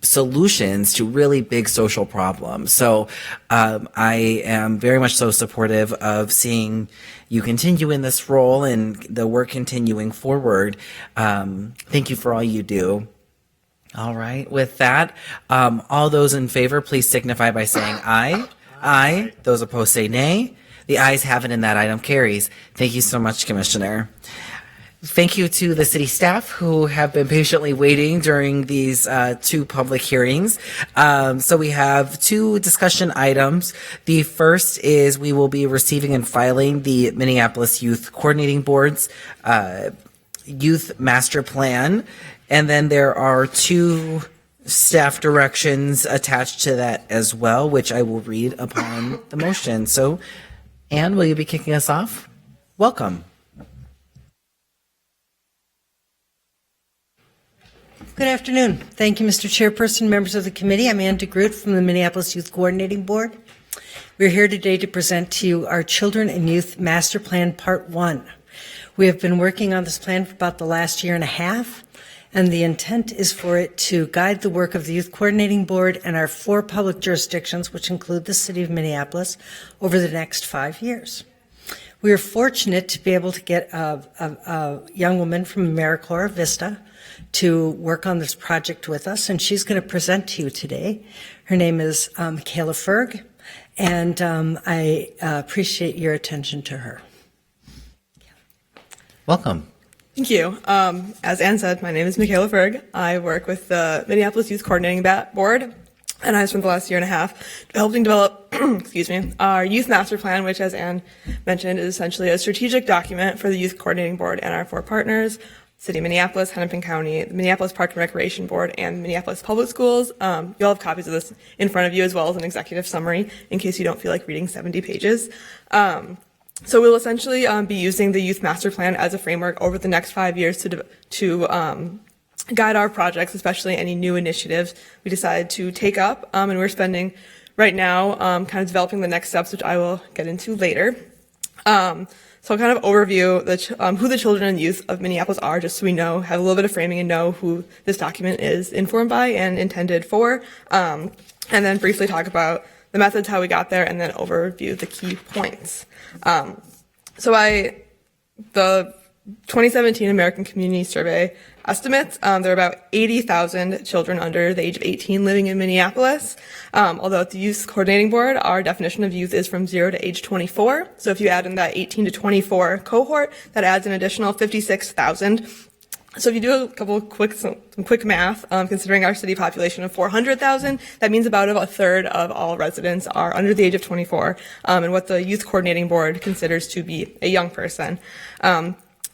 solutions to really big social problems. So I am very much so supportive of seeing you continue in this role and the work continuing forward. Thank you for all you do. All right. With that, all those in favor, please signify by saying aye. Aye. Those opposed say nay. The ayes have it and that item carries. Thank you so much, Commissioner. Thank you to the city staff who have been patiently waiting during these 2 public hearings. So we have 2 discussion items. The first is we will be receiving and filing the Minneapolis Youth Coordinating Board's Youth Master Plan. And then there are 2 staff directions attached to that as well, which I will read upon the motion. So, Anne, will you be kicking us off? Welcome. Good afternoon. Thank you, Mr. Chairperson, members of the committee. I'm Ann DeGroot from the Minneapolis Youth Coordinating Board. We're here today to present to you our Children and Youth Master Plan Part 1. We have been working on this plan for about the last year and a half, and the intent is for it to guide the work of the Youth Coordinating Board and our 4 public jurisdictions, which include the city of Minneapolis, over the next 5 years. We are fortunate to be able to get a young woman from AmeriCorps Vista to work on this project with us, and she's going to present to you today. Her name is Michaela Ferg, and I appreciate your attention to her. Welcome. Thank you. As Ann said, my name is Michaela Ferg. I work with the Minneapolis Youth Coordinating Board, and I spent the last year and a half helping develop, our Youth Master Plan, which, as Ann mentioned, is essentially a strategic document for the Youth Coordinating Board and our 4 partners, City of Minneapolis, Hennepin County, the Minneapolis Park and Recreation Board, and Minneapolis Public Schools. You'll have copies of this in front of you, as well as an executive summary, in case you don't feel like reading 70 pages. So we'll essentially be using the Youth Master Plan as a framework over the next 5 years to guide our projects, especially any new initiatives we decide to take up. And we're spending right now kind of developing the next steps, which I will get into later. So I'll kind of overview who the children and youth of Minneapolis are, just so we know, have a little bit of framing and know who this document is informed by and intended for. And then briefly talk about the methods, how we got there, and then overview the key points. The 2017 American Community Survey estimates, there are about 80,000 children under the age of 18 living in Minneapolis. Although at the Youth Coordinating Board, our definition of youth is from 0 to age 24. So if you add in that 18 to 24 cohort, that adds an additional 56,000. So if you do a couple of quick math, considering our city population of 400,000, that means about a third of all residents are under the age of 24, and what the Youth Coordinating Board considers to be a young person.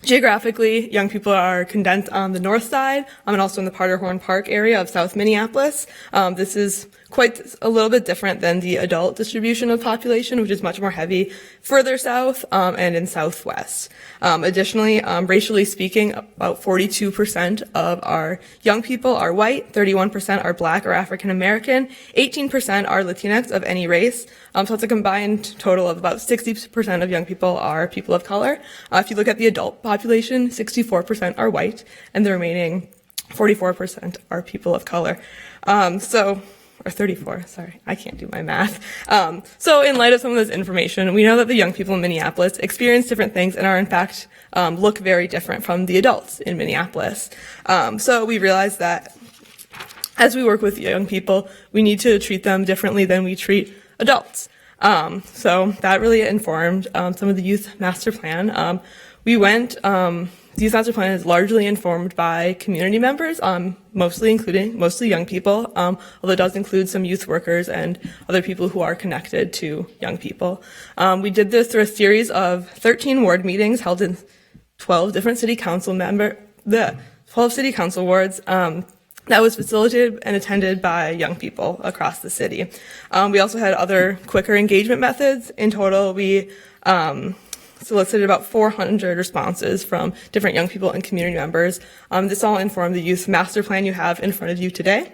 Geographically, young people are condensed on the north side, and also in the Powderhorn Park area of South Minneapolis. This is quite a little bit different than the adult distribution of population, which is much more heavy further south and in southwest. Additionally, racially speaking, about 42% of our young people are white, 31% are black or African American, 18% are Latinx of any race. So it's a combined total of about 60% of young people are people of color. If you look at the adult population, 64% are white, and the remaining 44% are people of color. Or 34, sorry, I can't do my math. So in light of some of this information, we know that the young people in Minneapolis experience different things and are in fact look very different from the adults in Minneapolis. So we realized that as we work with young people, we need to treat them differently than we treat adults. So that really informed some of the Youth Master Plan. The Youth Master Plan is largely informed by community members, mostly young people, although it does include some youth workers and other people who are connected to young people. We did this through a series of 13 ward meetings held in 12 different city council wards. That was facilitated and attended by young people across the city. We also had other quicker engagement methods. In total, we solicited about 400 responses from different young people and community members. This all informed the Youth Master Plan you have in front of you today.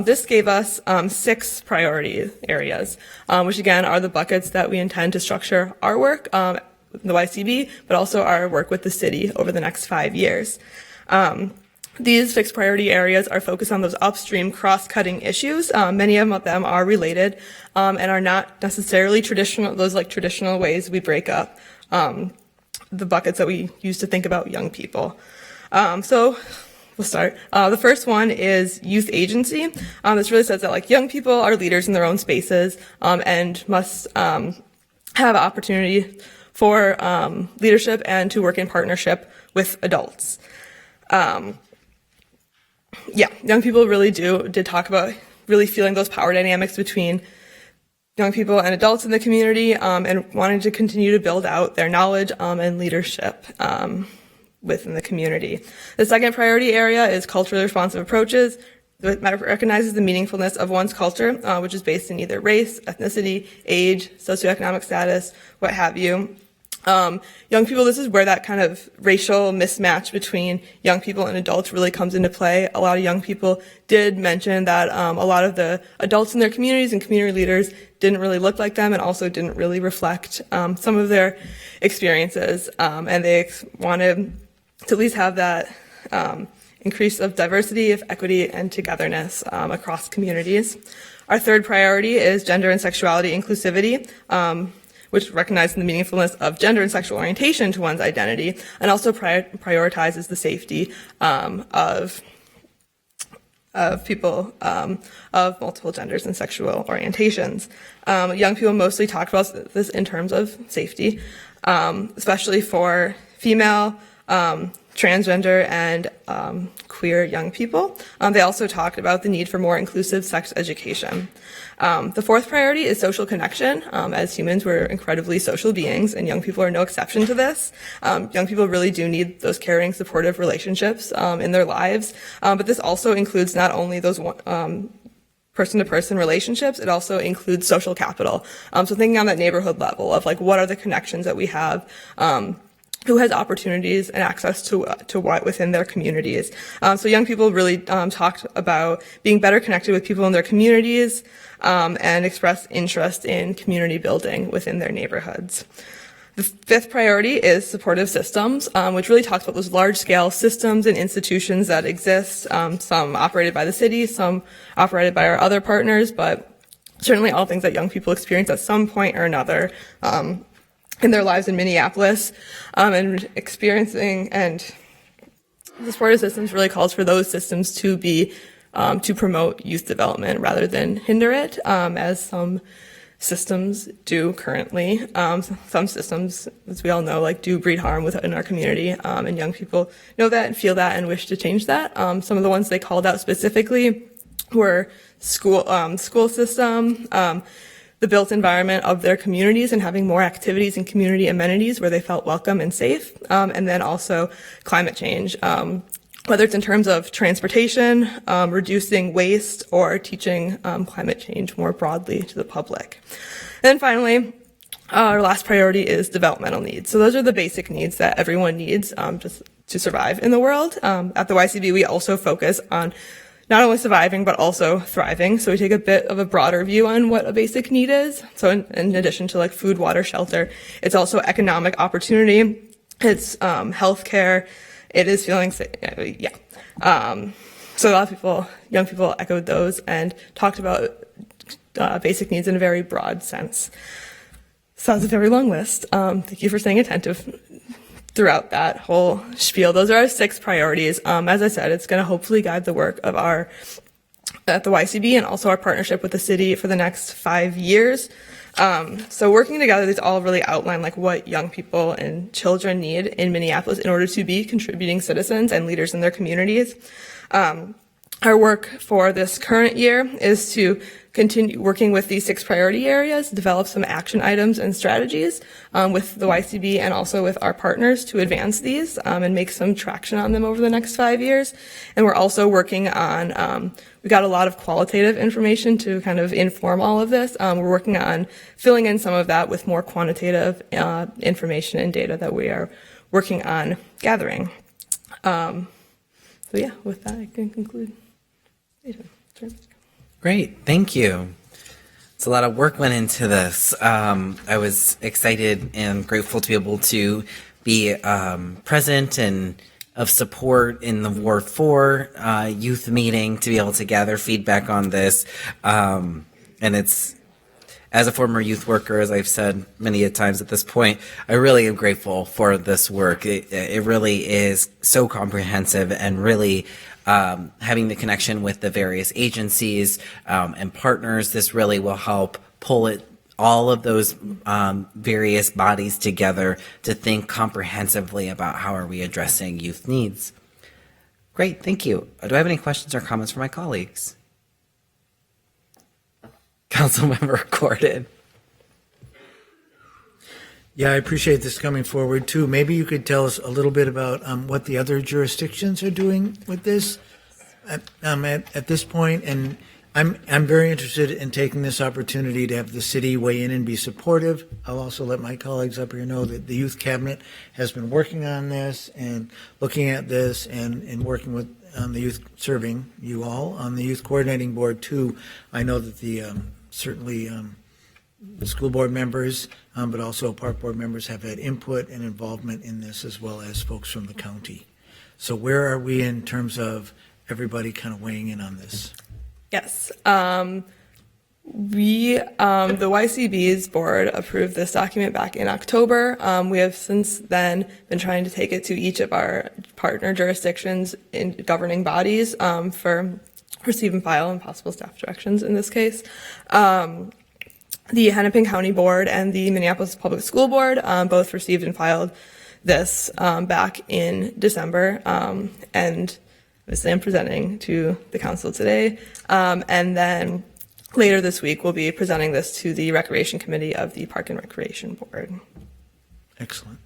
This gave us 6 priority areas, which again are the buckets that we intend to structure our work, the YCB, but also our work with the city over the next 5 years. These 6 priority areas are focused on those upstream cross-cutting issues. Many of them are related and are not necessarily traditional ways we break up the buckets that we use to think about young people. So we'll start. The first one is youth agency. This really says that young people are leaders in their own spaces and must have opportunity for leadership and to work in partnership with adults. Young people really did talk about really feeling those power dynamics between young people and adults in the community, and wanting to continue to build out their knowledge and leadership within the community. The second priority area is culturally responsive approaches. It recognizes the meaningfulness of one's culture, which is based in either race, ethnicity, age, socioeconomic status, what have you. Young people, this is where that kind of racial mismatch between young people and adults really comes into play. A lot of young people did mention that a lot of the adults in their communities and community leaders didn't really look like them and also didn't really reflect some of their experiences. And they wanted to at least have that increase of diversity, of equity, and togetherness across communities. Our third priority is gender and sexuality inclusivity. which recognizes the meaningfulness of gender and sexual orientation to one's identity, and also prioritizes the safety of people of multiple genders and sexual orientations. Young people mostly talk about this in terms of safety, especially for female, transgender, and queer young people. They also talked about the need for more inclusive sex education. The fourth priority is social connection. As humans, we're incredibly social beings, and young people are no exception to this. Young people really do need those caring, supportive relationships in their lives, but this also includes not only those person-to-person relationships, it also includes social capital. So thinking on that neighborhood level of like, what are the connections that we have, who has opportunities and access to what within their communities. So young people really talked about being better connected with people in their communities and express interest in community building within their neighborhoods. The fifth priority is supportive systems, which really talks about those large-scale systems and institutions that exist, some operated by the city, some operated by our other partners, but certainly all things that young people experience at some point or another in their lives in Minneapolis, and experiencing, and the supportive systems really calls for those systems to be to promote youth development rather than hinder it, as some systems do currently. Some systems, as we all know, like do breed harm within our community, and young people know that and feel that and wish to change that. Some of the ones they called out specifically were school system, the built environment of their communities and having more activities and community amenities where they felt welcome and safe, and then also climate change, whether it's in terms of transportation, reducing waste, or teaching climate change more broadly to the public. And then finally, our last priority is developmental needs. So those are the basic needs that everyone needs just to survive in the world. At the YCB, we also focus on not only surviving, but also thriving. So we take a bit of a broader view on what a basic need is. So in addition to like food, water, shelter, it's also economic opportunity. It's healthcare. It is feeling safe. So a lot of people, young people echoed those and talked about basic needs in a very broad sense. So that's a very long list. Thank you for staying attentive throughout that whole spiel. Those are our 6 priorities. As I said, it's going to hopefully guide the work of at the YCB and also our partnership with the city for the next 5 years. So working together, these all really outline like what young people and children need in Minneapolis in order to be contributing citizens and leaders in their communities. Our work for this current year is to continue working with these 6 priority areas, develop some action items and strategies with the YCB and also with our partners to advance these and make some traction on them over the next 5 years. And we're also working on, we got a lot of qualitative information to kind of inform all of this. We're working on filling in some of that with more quantitative information and data that we are working on gathering. So yeah, with that, I can conclude. Great, thank you. It's a lot of work went into this. I was excited and grateful to be able to be present and of support in the Ward 4 youth meeting to be able to gather feedback on this. And it's, as a former youth worker, as I've said many a times at this point, I really am grateful for this work. It really is so comprehensive and really having the connection with the various agencies and partners. This really will help pull all of those various bodies together to think comprehensively about how are we addressing youth needs. Great, thank you. Do I have any questions or comments from my colleagues? Councilmember Gordon. Yeah, I appreciate this coming forward too. Maybe you could tell us a little bit about what the other jurisdictions are doing with this at this point. And I'm very interested in taking this opportunity to have the city weigh in and be supportive. I'll also let my colleagues up here know that the youth cabinet has been working on this and looking at this and working with the youth, serving you all on the youth coordinating board too. I know that the certainly the school board members, but also park board members have had input and involvement in this, as well as folks from the county. So where are we in terms of everybody kind of weighing in on this? Yes. The YCB's board approved this document back in October. We have since then been trying to take it to each of our partner jurisdictions in governing bodies for receive and file and possible staff directions in this case. The Hennepin County Board and the Minneapolis Public School Board both received and filed this back in December, and obviously I'm presenting to the council today. And then later this week, we'll be presenting this to the Recreation Committee of the Park and Recreation Board. Excellent.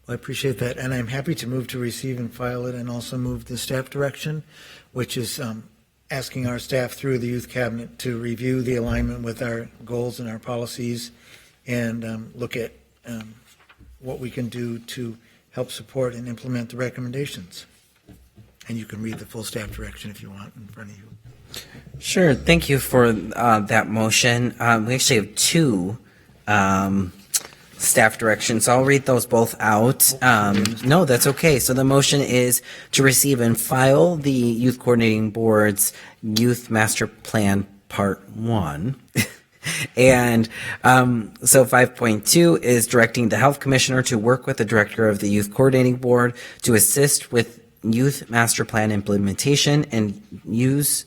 Well, I appreciate that, and I'm happy to move to receive and file it and also move the staff direction, which is asking our staff through the Youth Cabinet to review the alignment with our goals and our policies and look at what we can do to help support and implement the recommendations. And you can read the full staff direction if you want in front of you. Sure. Thank you for that motion. We actually have two staff directions. So I'll read those both out. No, that's okay. So the motion is to receive and file the Youth Coordinating Board's Youth Master Plan Part 1. And so 5.2 is directing the Health Commissioner to work with the Director of the Youth Coordinating Board to assist with Youth Master Plan implementation and use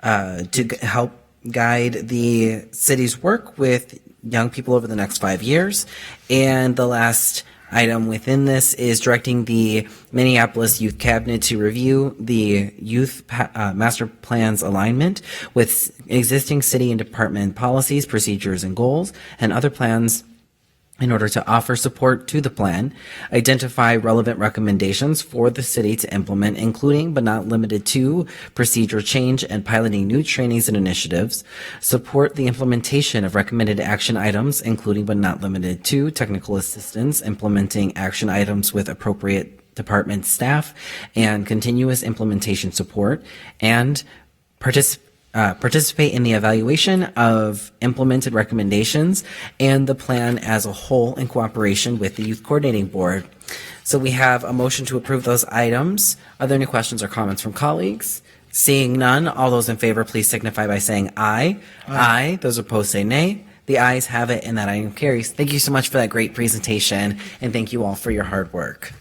to help guide the city's work with young people over the next 5 years. And the last item within this is directing the Minneapolis Youth Cabinet to review the youth master plan's alignment with existing city and department policies, procedures, and goals, and other plans in order to offer support to the plan, identify relevant recommendations for the city to implement, including but not limited to procedure change and piloting new trainings and initiatives, support the implementation of recommended action items, including but not limited to technical assistance, implementing action items with appropriate department staff, and continuous implementation support, and participate in the evaluation of implemented recommendations and the plan as a whole in cooperation with the Youth Coordinating Board. So we have a motion to approve those items. Are there any questions or comments from colleagues? Seeing none, all those in favor, please signify by saying aye. Aye. Those opposed say nay. The ayes have it, and that item carries. Thank you so much for that great presentation, and thank you all for your hard work.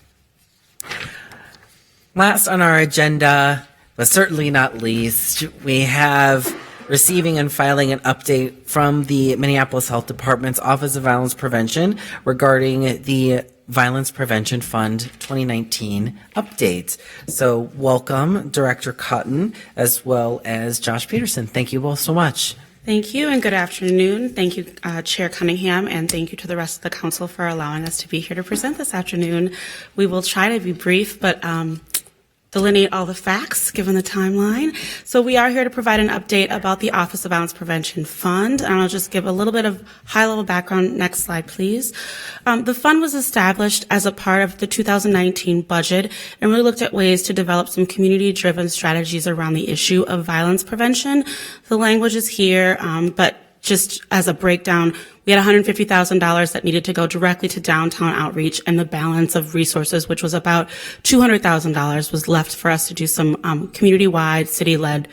Last on our agenda, but certainly not least, we have receiving and filing an update from the Minneapolis Health Department's Office of Violence Prevention regarding the Violence Prevention Fund 2019 update. So welcome, Director Cotton, as well as Josh Peterson. Thank you both so much. Thank you and good afternoon. Thank you, Chair Cunningham, and thank you to the rest of the council for allowing us to be here to present this afternoon. We will try to be brief, but delineate all the facts given the timeline. So we are here to provide an update about the Office of Violence Prevention Fund, and I'll just give a little bit of high-level background. Next slide, please. The fund was established as a part of the 2019 budget and really looked at ways to develop some community-driven strategies around the issue of violence prevention. The language is here, but just as a breakdown, we had $150,000 that needed to go directly to downtown outreach, and the balance of resources, which was about $200,000, was left for us to do some community-wide, citywide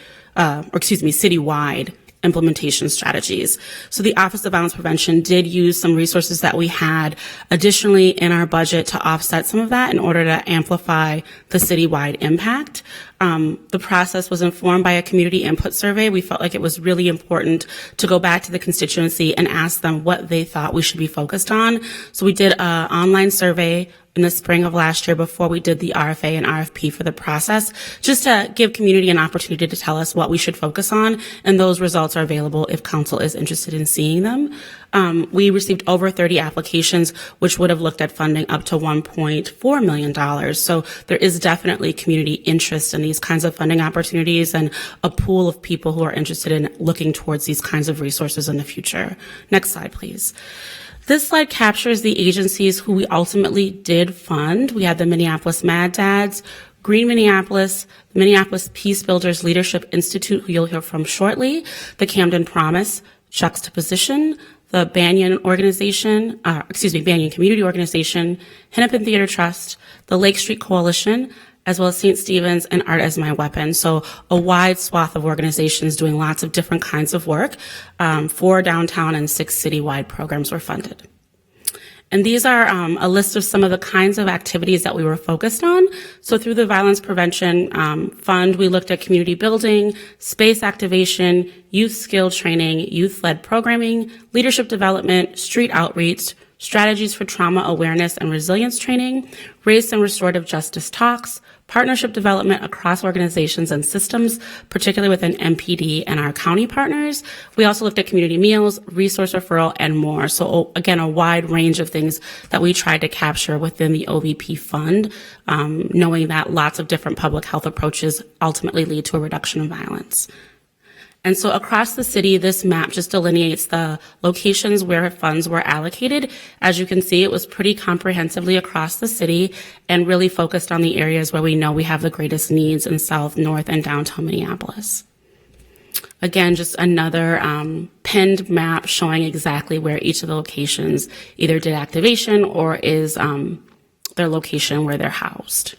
implementation strategies. So the Office of Violence Prevention did use some resources that we had additionally in our budget to offset some of that in order to amplify the citywide impact. The process was informed by a community input survey. We felt like it was really important to go back to the constituency and ask them what they thought we should be focused on. So we did an online survey in the spring of last year before we did the RFA and RFP for the process, just to give community an opportunity to tell us what we should focus on, and those results are available if council is interested in seeing them. We received over 30 applications, which would have looked at funding up to $1.4 million. So there is definitely community interest in these kinds of funding opportunities and a pool of people who are interested in looking towards these kinds of resources in the future. Next slide, please. This slide captures the agencies who we ultimately did fund. We had the Minneapolis Mad Dads, Green Minneapolis, the Minneapolis Peace Builders Leadership Institute, who you'll hear from shortly, the Camden Promise, Juxtaposition, the Banyan Community Organization, Hennepin Theater Trust, the Lake Street Coalition, as well as St. Stephen's and Art as My Weapon. So a wide swath of organizations doing lots of different kinds of work. 4 downtown and 6 citywide programs were funded. And these are a list of some of the kinds of activities that we were focused on. So through the Violence Prevention Fund, we looked at community building, space activation, youth skill training, youth-led programming, leadership development, street outreach, strategies for trauma awareness and resilience training, race and restorative justice talks, partnership development across organizations and systems, particularly within MPD and our county partners. We also looked at community meals, resource referral, and more. So again, a wide range of things that we tried to capture within the OVP fund, knowing that lots of different public health approaches ultimately lead to a reduction in violence. And so across the city, this map just delineates the locations where funds were allocated. As you can see, it was pretty comprehensively across the city and really focused on the areas where we know we have the greatest needs in South, North, and downtown Minneapolis. Again, just another pinned map showing exactly where each of the locations either did activation or is their location where they're housed.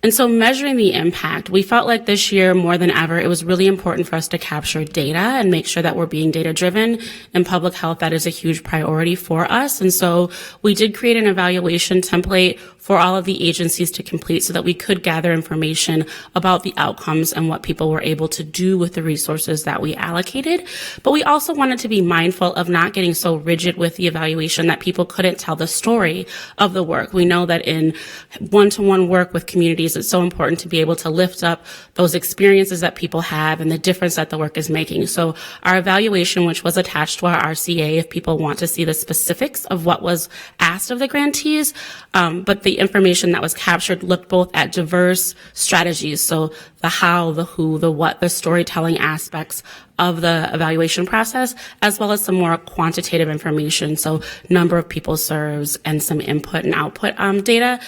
And so measuring the impact, we felt like this year more than ever, it was really important for us to capture data and make sure that we're being data driven. In public health, that is a huge priority for us. And so we did create an evaluation template for all of the agencies to complete so that we could gather information about the outcomes and what people were able to do with the resources that we allocated. But we also wanted to be mindful of not getting so rigid with the evaluation that people couldn't tell the story of the work. We know that in one-to-one work with communities, it's so important to be able to lift up those experiences that people have and the difference that the work is making. So our evaluation, which was attached to our RCA, if people want to see the specifics of what was asked of the grantees, but the information that was captured looked both at diverse strategies, so the how, the who, the what, the storytelling aspects of the evaluation process, as well as some more quantitative information, so number of people served and some input and output data.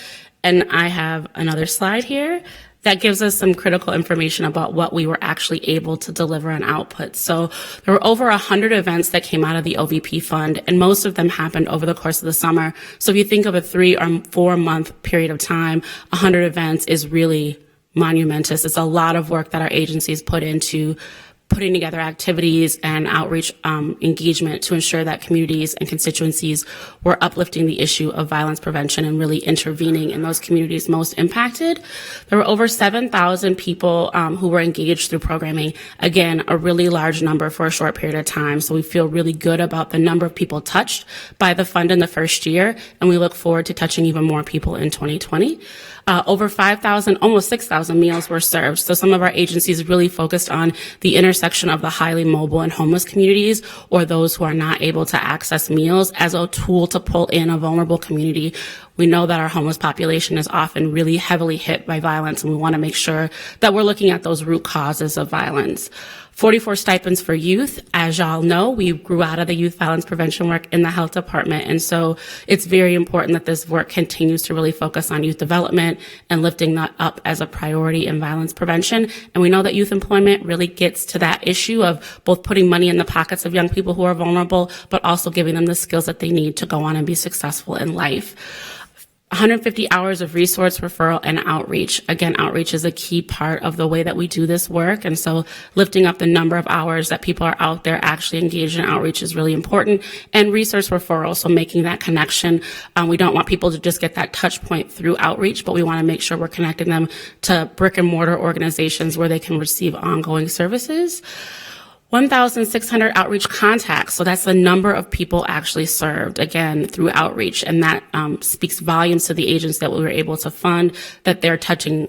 And I have another slide here that gives us some critical information about what we were actually able to deliver on output. So there were over 100 events that came out of the OVP fund, and most of them happened over the course of the summer. So if you think of a 3 or 4 month period of time, 100 events is really monumentous. It's a lot of work that our agencies put into putting together activities and outreach engagement to ensure that communities and constituencies were uplifting the issue of violence prevention and really intervening in those communities most impacted. There were over 7,000 people who were engaged through programming. Again, a really large number for a short period of time. So we feel really good about the number of people touched by the fund in the first year, and we look forward to touching even more people in 2020. Over 5,000, almost 6,000 meals were served. So some of our agencies really focused on the intersection of the highly mobile and homeless communities or those who are not able to access meals as a tool to pull in a vulnerable community. We know that our homeless population is often really heavily hit by violence, and we want to make sure that we're looking at those root causes of violence. 44 stipends for youth. As y'all know, we grew out of the youth violence prevention work in the health department. And so it's very important that this work continues to really focus on youth development and lifting that up as a priority in violence prevention. And we know that youth employment really gets to that issue of both putting money in the pockets of young people who are vulnerable, but also giving them the skills that they need to go on and be successful in life. 150 hours of resource referral and outreach. Again, outreach is a key part of the way that we do this work. And so lifting up the number of hours that people are out there actually engaged in outreach is really important. And resource referral, so making that connection. We don't want people to just get that touch point through outreach, but we want to make sure we're connecting them to brick and mortar organizations where they can receive ongoing services. 1,600 outreach contacts. So that's the number of people actually served, again, through outreach. And that speaks volumes to the agents that we were able to fund, that they're touching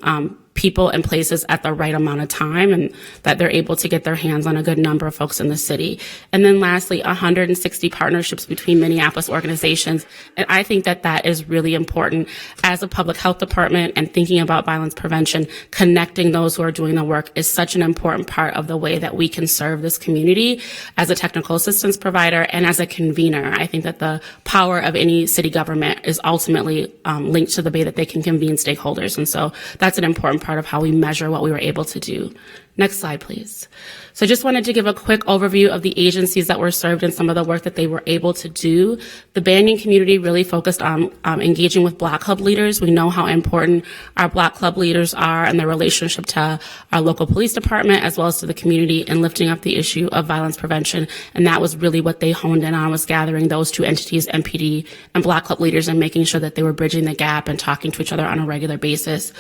people and places at the right amount of time and that they're able to get their hands on a good number of folks in the city. And then lastly, 160 partnerships between Minneapolis organizations. And I think that that is really important as a public health department and thinking about violence prevention. Connecting those who are doing the work is such an important part of the way that we can serve this community as a technical assistance provider and as a convener. I think that the power of any city government is ultimately linked to the way that they can convene stakeholders. And so that's an important part part of how we measure what we were able to do. Next slide, please. So I just wanted to give a quick overview of the agencies that were served and some of the work that they were able to do. The Banyan community really focused on engaging with Black Club leaders. We know how important our Black Club leaders are and their relationship to our local police department as well as to the community in lifting up the issue of violence prevention. And that was really what they honed in on, was gathering those two entities, MPD and Black Club leaders, and making sure that they were bridging the gap and talking to each other on a regular basis.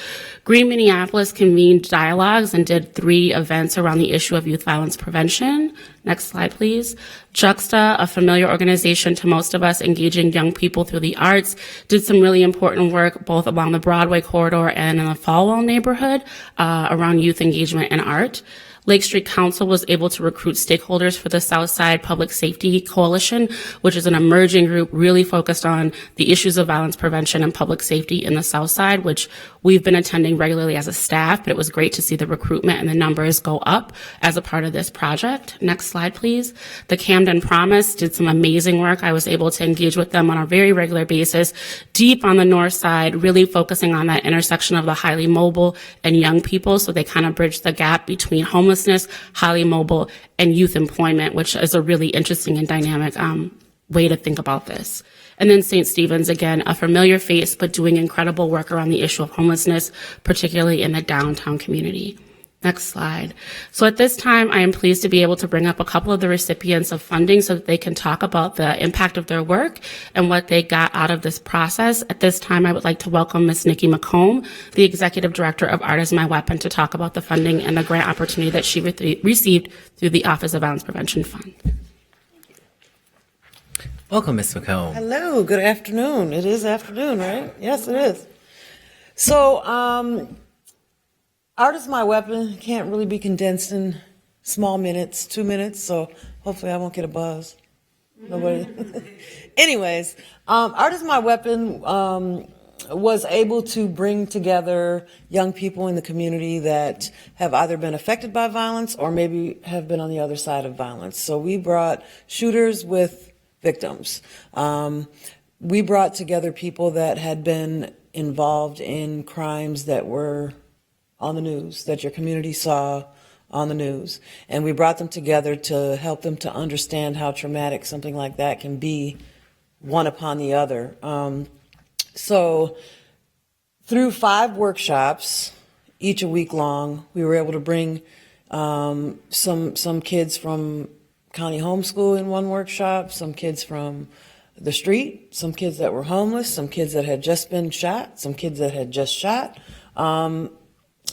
Green Minneapolis convened dialogues and did 3 events around the issue of youth violence prevention. Next slide, please. Juxta, a familiar organization to most of us engaging young people through the arts, did some really important work both along the Broadway corridor and in the Falwell neighborhood around youth engagement and art. Lake Street Council was able to recruit stakeholders for the Southside Public Safety Coalition, which is an emerging group really focused on the issues of violence prevention and public safety in the Southside, which we've been attending regularly as a staff, but it was great to see the recruitment and the numbers go up as a part of this project. Next slide, please. The Camden Promise did some amazing work. I was able to engage with them on a very regular basis, deep on the north side, really focusing on that intersection of the highly mobile and young people, so they kind of bridge the gap between homelessness, highly mobile, and youth employment, which is a really interesting and dynamic way to think about this. And then St. Stephen's, again, a familiar face, but doing incredible work around the issue of homelessness, particularly in the downtown community. Next slide. So at this time, I am pleased to be able to bring up a couple of the recipients of funding so that they can talk about the impact of their work and what they got out of this process. At this time, I would like to welcome Ms. Nikki McComb, the Executive Director of Art is My Weapon, to talk about the funding and the grant opportunity that she received through the Office of Violence Prevention Fund. Welcome, Ms. McComb. Hello, good afternoon. It is afternoon, right? Yes, it is. So, art is my weapon. Can't really be condensed in small minutes, 2 minutes, so hopefully I won't get a buzz. Nobody. Anyways, art is my weapon was able to bring together young people in the community that have either been affected by violence or maybe have been on the other side of violence. So we brought shooters with victims. We brought together people that had been involved in crimes that were on the news, that your community saw on the news. And we brought them together to help them to understand how traumatic something like that can be, one upon the other. So through 5 workshops, each a week long, we were able to bring some kids from county homeschool in one workshop, some kids from the street, some kids that were homeless, some kids that had just been shot, some kids that had just shot,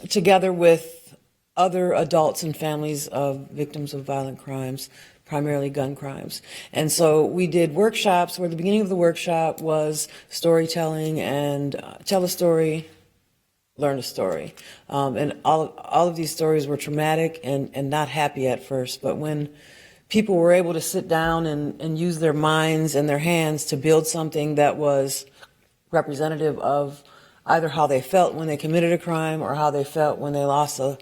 together with other adults and families of victims of violent crimes, primarily gun crimes. And so we did workshops where the beginning of the workshop was storytelling and tell a story, learn a story. And all of these stories were traumatic and not happy at first, but when people were able to sit down and use their minds and their hands to build something that was representative of either how they felt when they committed a crime or how they felt when they lost a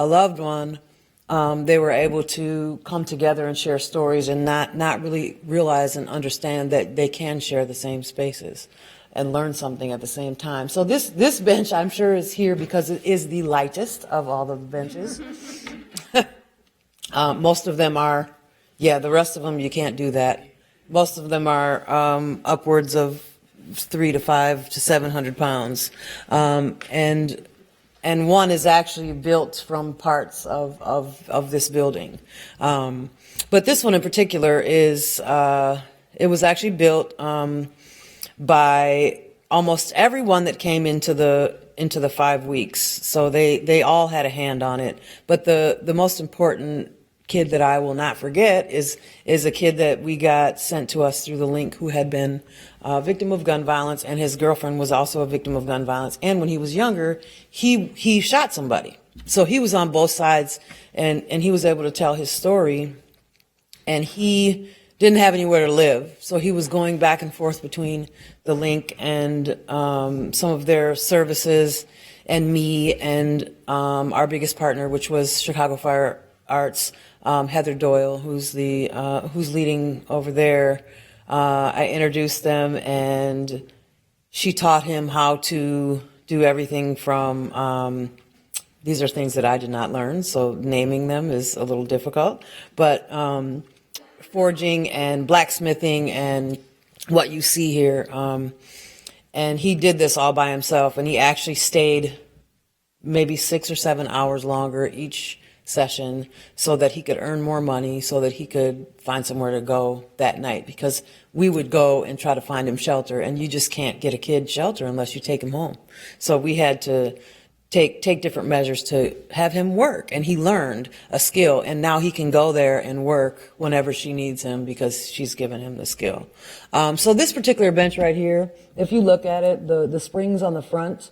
loved one, they were able to come together and share stories and not really realize and understand that they can share the same spaces and learn something at the same time. So this bench, I'm sure, is here because it is the lightest of all the benches. Most of them are, the rest of them you can't do that. Most of them are upwards of 300 to 500 to 700 pounds. And one is actually built from parts of this building. But this one in particular is, it was actually built by almost everyone that came into the 5 weeks. So they all had a hand on it. But the most important kid that I will not forget is a kid that we got sent to us through the link who had been a victim of gun violence, and his girlfriend was also a victim of gun violence. And when he was younger, he shot somebody. So he was on both sides, and he was able to tell his story, and he didn't have anywhere to live. So he was going back and forth between the link and some of their services and me and our biggest partner, which was Chicago Fire Arts, Heather Doyle, who's leading over there. I introduced them, and she taught him how to do everything from these are things that I did not learn, so naming them is a little difficult. But forging and blacksmithing and what you see here. And he did this all by himself, and he actually stayed maybe 6 or 7 hours longer each session so that he could earn more money, so that he could find somewhere to go that night. Because we would go and try to find him shelter, and you just can't get a kid shelter unless you take him home. So we had to take different measures to have him work, and he learned a skill, and now he can go there and work whenever she needs him because she's given him the skill. So this particular bench right here, if you look at it, the springs on the front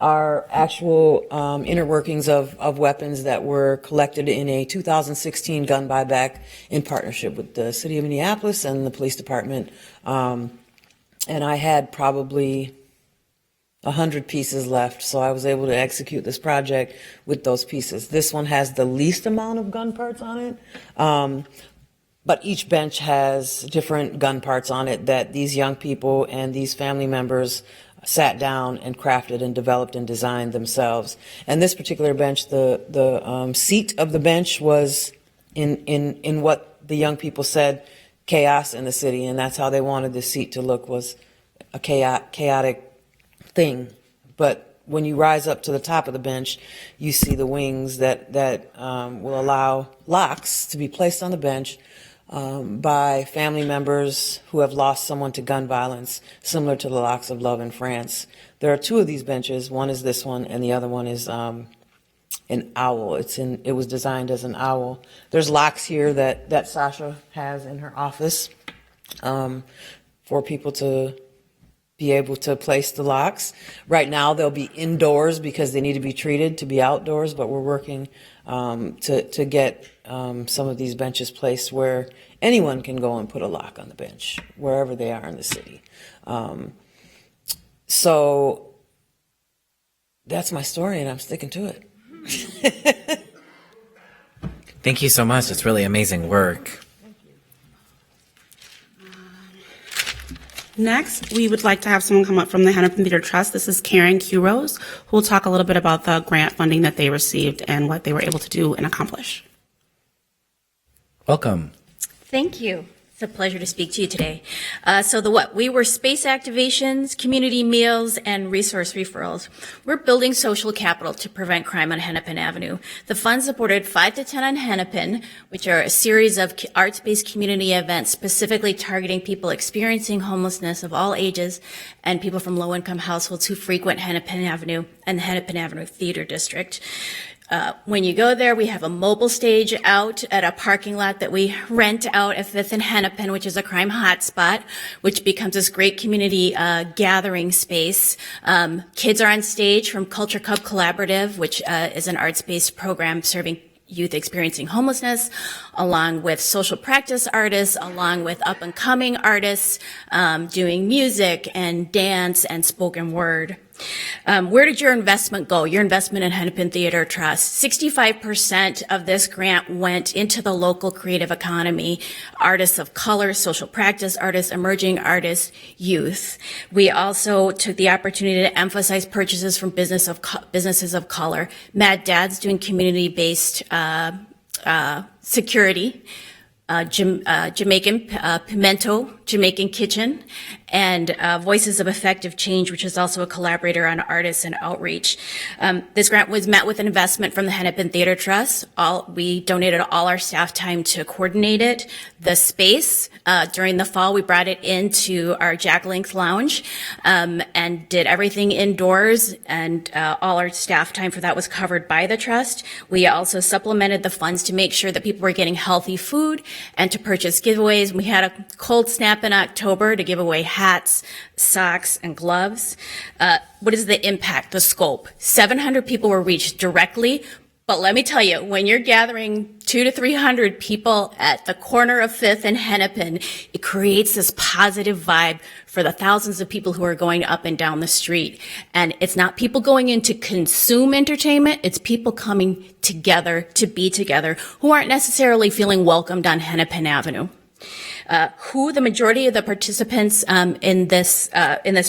are actual inner workings of weapons that were collected in a 2016 gun buyback in partnership with the city of Minneapolis and the police department. And I had probably 100 pieces left, so I was able to execute this project with those pieces. This one has the least amount of gun parts on it, but each bench has different gun parts on it that these young people and these family members sat down and crafted and developed and designed themselves. And this particular bench, the seat of the bench was in what the young people said, chaos in the city, and that's how they wanted the seat to look, was a chaotic thing. But when you rise up to the top of the bench, you see the wings that will allow locks to be placed on the bench by family members who have lost someone to gun violence, similar to the locks of love in France. There are 2 of these benches. One is this one, and the other one is an owl. It was designed as an owl. There's locks here that Sasha has in her office for people to be able to place the locks. Right now they'll be indoors because they need to be treated to be outdoors, but we're working to get some of these benches placed where anyone can go and put a lock on the bench, wherever they are in the city. So that's my story, and I'm sticking to it. Thank you so much. It's really amazing work. Next, we would like to have someone come up from the Hennepin Theater Trust. This is Karen Q-Rose, who will talk a little bit about the grant funding that they received and what they were able to do and accomplish. Welcome. Thank you. It's a pleasure to speak to you today. We were space activations, community meals, and resource referrals. We're building social capital to prevent crime on Hennepin Avenue. The fund supported 5 to 10 on Hennepin, which are a series of arts-based community events specifically targeting people experiencing homelessness of all ages and people from low-income households who frequent Hennepin Avenue and the Hennepin Avenue Theater District. When you go there, we have a mobile stage out at a parking lot that we rent out at 5th and Hennepin, which is a crime hotspot, which becomes this great community gathering space. Kids are on stage from Culture Club Collaborative, which is an arts-based program serving youth experiencing homelessness, along with social practice artists, along with up-and-coming artists doing music and dance and spoken word. Where did your investment go? Your investment in Hennepin Theater Trust. 65% of this grant went into the local creative economy, artists of color, social practice artists, emerging artists, youth. We also took the opportunity to emphasize purchases from businesses of color. Mad Dad's doing community-based security. Jamaican Pimento, Jamaican Kitchen, and Voices of Effective Change, which is also a collaborator on artists and outreach. This grant was met with an investment from the Hennepin Theater Trust. We donated all our staff time to coordinate it. The space, during the fall, we brought it into our Jack Link's Lounge and did everything indoors, and all our staff time for that was covered by the trust. We also supplemented the funds to make sure that people were getting healthy food and to purchase giveaways. We had a cold snap in October to give away hats, socks, and gloves. What is the impact, the scope? 700 people were reached directly, but let me tell you, when you're gathering 200 to 300 people at the corner of 5th and Hennepin, it creates this positive vibe for the thousands of people who are going up and down the street. And it's not people going in to consume entertainment, it's people coming together to be together who aren't necessarily feeling welcomed on Hennepin Avenue. The majority of the participants in this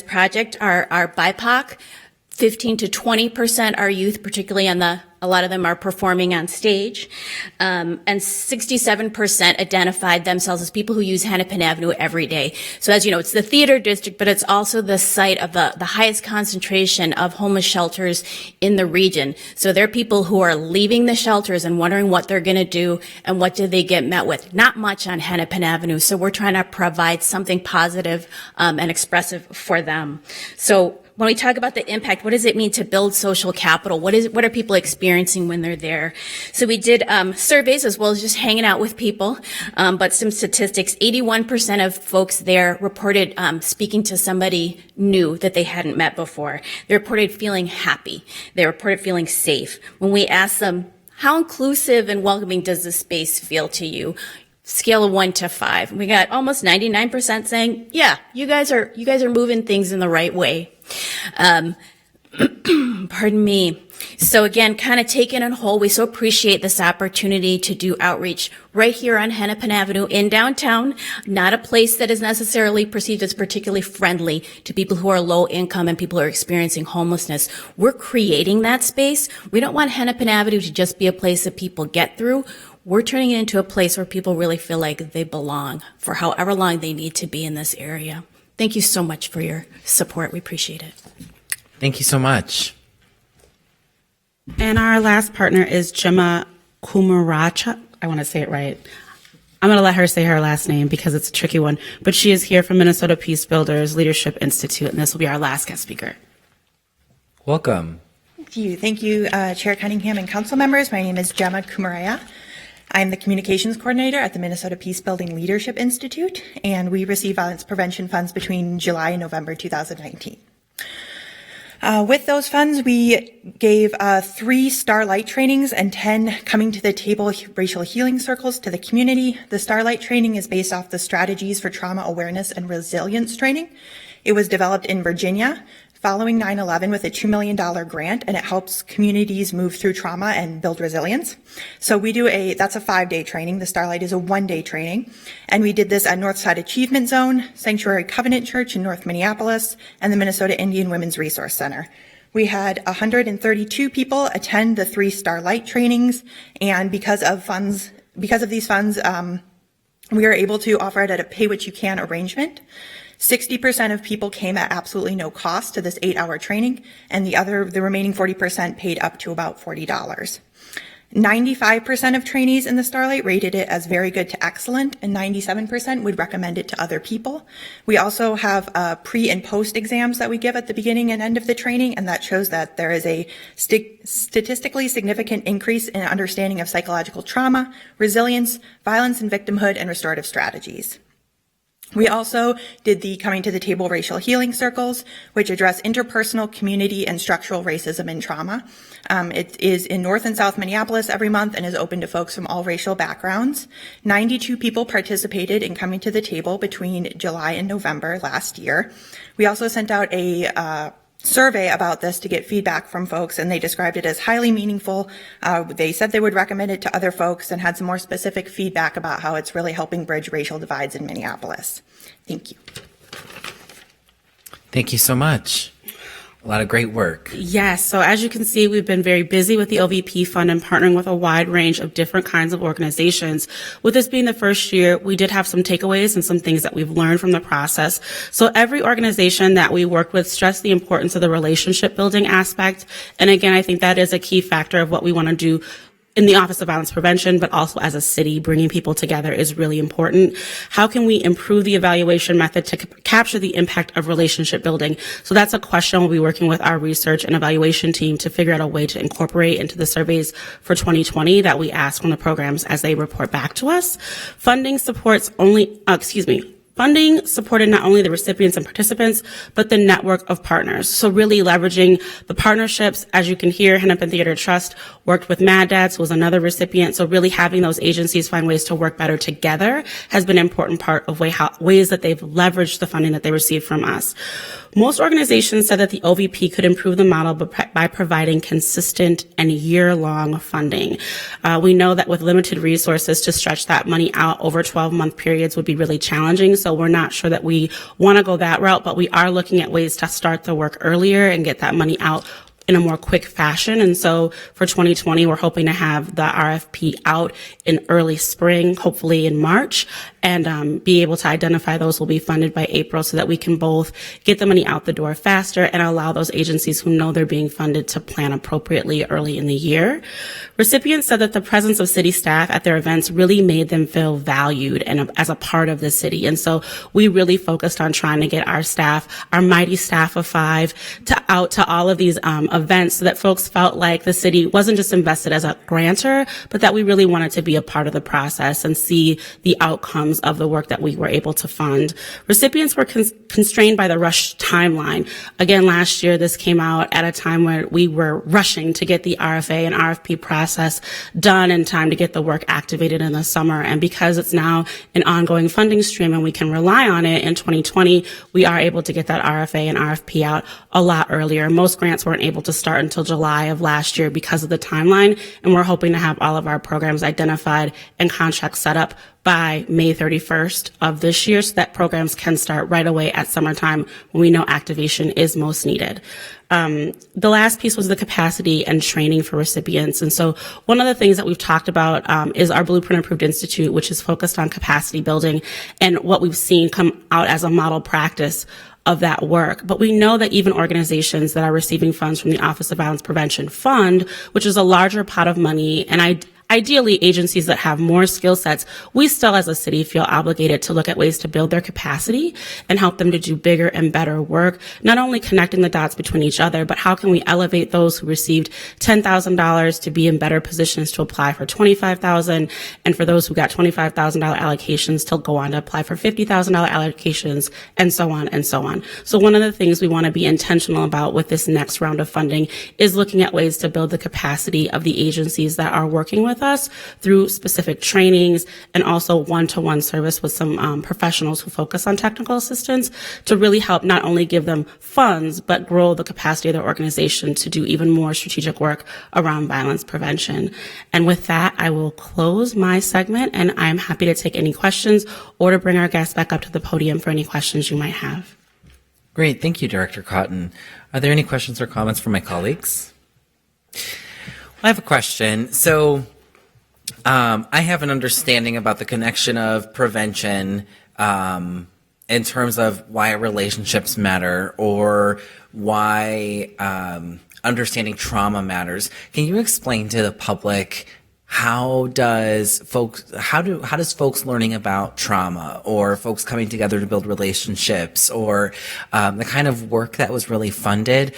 project are BIPOC. 15 to 20% are youth, particularly on the A lot of them are performing on stage. And 67% identified themselves as people who use Hennepin Avenue every day. So as you know, it's the theater district, but it's also the site of the highest concentration of homeless shelters in the region. So there are people who are leaving the shelters and wondering what they're going to do and what do they get met with. Not much on Hennepin Avenue. So we're trying to provide something positive and expressive for them. So when we talk about the impact, what does it mean to build social capital? What are people experiencing when they're there? So we did surveys as well as just hanging out with people, but some statistics. 81% of folks there reported speaking to somebody new that they hadn't met before. They reported feeling happy. They reported feeling safe. When we asked them, how inclusive and welcoming does this space feel to you? Scale of 1 to 5. We got almost 99% saying, yeah, you guys are moving things in the right way. Pardon me. So again, kind of taken on whole, we so appreciate this opportunity to do outreach right here on Hennepin Avenue in downtown, not a place that is necessarily perceived as particularly friendly to people who are low income and people who are experiencing homelessness. We're creating that space. We don't want Hennepin Avenue to just be a place that people get through. We're turning it into a place where people really feel like they belong for however long they need to be in this area. Thank you so much for your support. We appreciate it. Thank you so much. And our last partner is Gemma Kumaracha. I want to say it right. I'm going to let her say her last name because it's a tricky one. But she is here from Minnesota Peace Builders Leadership Institute, and this will be our last guest speaker. Welcome. Thank you, Chair Cunningham and council members. My name is Gemma Kumaraya. I'm the communications coordinator at the Minnesota Peace Building Leadership Institute, and we receive violence prevention funds between July and November 2019. With those funds, we gave 3 Starlight trainings and 10 Coming to the Table racial healing circles to the community. The Starlight training is based off the Strategies for Trauma Awareness and Resilience training. It was developed in Virginia following 9/11 with a $2 million grant, and it helps communities move through trauma and build resilience. So that's a 5-day training. The Starlight is a 1-day training. And we did this at Northside Achievement Zone, Sanctuary Covenant Church in North Minneapolis, and the Minnesota Indian Women's Resource Center. We had 132 people attend the 3 Starlight trainings, and because of these funds, we are able to offer it at a pay-what-you-can arrangement. 60% of people came at absolutely no cost to this 8-hour training, and the remaining 40% paid up to about $40. 95% of trainees in the Starlight rated it as very good to excellent, and 97% would recommend it to other people. We also have pre and post exams that we give at the beginning and end of the training, and that shows that there is a statistically significant increase in understanding of psychological trauma, resilience, violence and victimhood, and restorative strategies. We also did the Coming to the Table racial healing circles, which address interpersonal, community, and structural racism and trauma. It is in North and South Minneapolis every month and is open to folks from all racial backgrounds. 92 people participated in Coming to the Table between July and November last year. We also sent out a survey about this to get feedback from folks, and they described it as highly meaningful. They said they would recommend it to other folks and had some more specific feedback about how it's really helping bridge racial divides in Minneapolis. Thank you. Thank you so much. A lot of great work. Yes. So as you can see, we've been very busy with the OVP fund and partnering with a wide range of different kinds of organizations. With this being the first year, we did have some takeaways and some things that we've learned from the process. So every organization that we work with stressed the importance of the relationship building aspect. And again, I think that is a key factor of what we want to do in the Office of Violence Prevention, but also as a city, bringing people together is really important. How can we improve the evaluation method to capture the impact of relationship building? So that's a question we'll be working with our research and evaluation team to figure out a way to incorporate into the surveys for 2020 that we ask from the programs as they report back to us. Funding supported not only the recipients and participants, but the network of partners. So really leveraging the partnerships. As you can hear, Hennepin Theater Trust worked with Mad Dads, who was another recipient. So really having those agencies find ways to work better together has been an important part of ways that they've leveraged the funding that they received from us. Most organizations said that the OVP could improve the model by providing consistent and year-long funding. We know that with limited resources, to stretch that money out over 12-month periods would be really challenging. So we're not sure that we want to go that route, but we are looking at ways to start the work earlier and get that money out in a more quick fashion. And so for 2020, we're hoping to have the RFP out in early spring, hopefully in March, and be able to identify those will be funded by April so that we can both get the money out the door faster and allow those agencies who know they're being funded to plan appropriately early in the year. Recipients said that the presence of city staff at their events really made them feel valued and as a part of the city. And so we really focused on trying to get our staff, our mighty staff of 5, out to all of these events so that folks felt like the city wasn't just invested as a grantor, but that we really wanted to be a part of the process and see the outcomes of the work that we were able to fund. Recipients were constrained by the rush timeline. Again, last year, this came out at a time where we were rushing to get the RFA and RFP process done in time to get the work activated in the summer. And because it's now an ongoing funding stream and we can rely on it in 2020, we are able to get that RFA and RFP out a lot earlier. Most grants weren't able to start until July of last year because of the timeline, and we're hoping to have all of our programs identified and contracts set up by May 31st of this year so that programs can start right away at summertime when we know activation is most needed. The last piece was the capacity and training for recipients. And so one of the things that we've talked about is our Blueprint Approved Institute, which is focused on capacity building and what we've seen come out as a model practice of that work. But we know that even organizations that are receiving funds from the Office of Violence Prevention Fund, which is a larger pot of money, and ideally agencies that have more skill sets, we still as a city feel obligated to look at ways to build their capacity and help them to do bigger and better work, not only connecting the dots between each other, but how can we elevate those who received $10,000 to be in better positions to apply for $25,000, and for those who got $25,000 allocations to go on to apply for $50,000 allocations, and so on and so on. So one of the things we want to be intentional about with this next round of funding is looking at ways to build the capacity of the agencies that are working with us through specific trainings and also one-to-one service with some professionals who focus on technical assistance to really help not only give them funds, but grow the capacity of their organization to do even more strategic work around violence prevention. And with that, I will close my segment, and I'm happy to take any questions or to bring our guests back up to the podium for any questions you might have. Great. Thank you, Director Cotton. Are there any questions or comments from my colleagues? I have a question. So, I have an understanding about the connection of prevention in terms of why relationships matter or why understanding trauma matters. Can you explain to the public how does folks learning about trauma or folks coming together to build relationships or the kind of work that was really funded,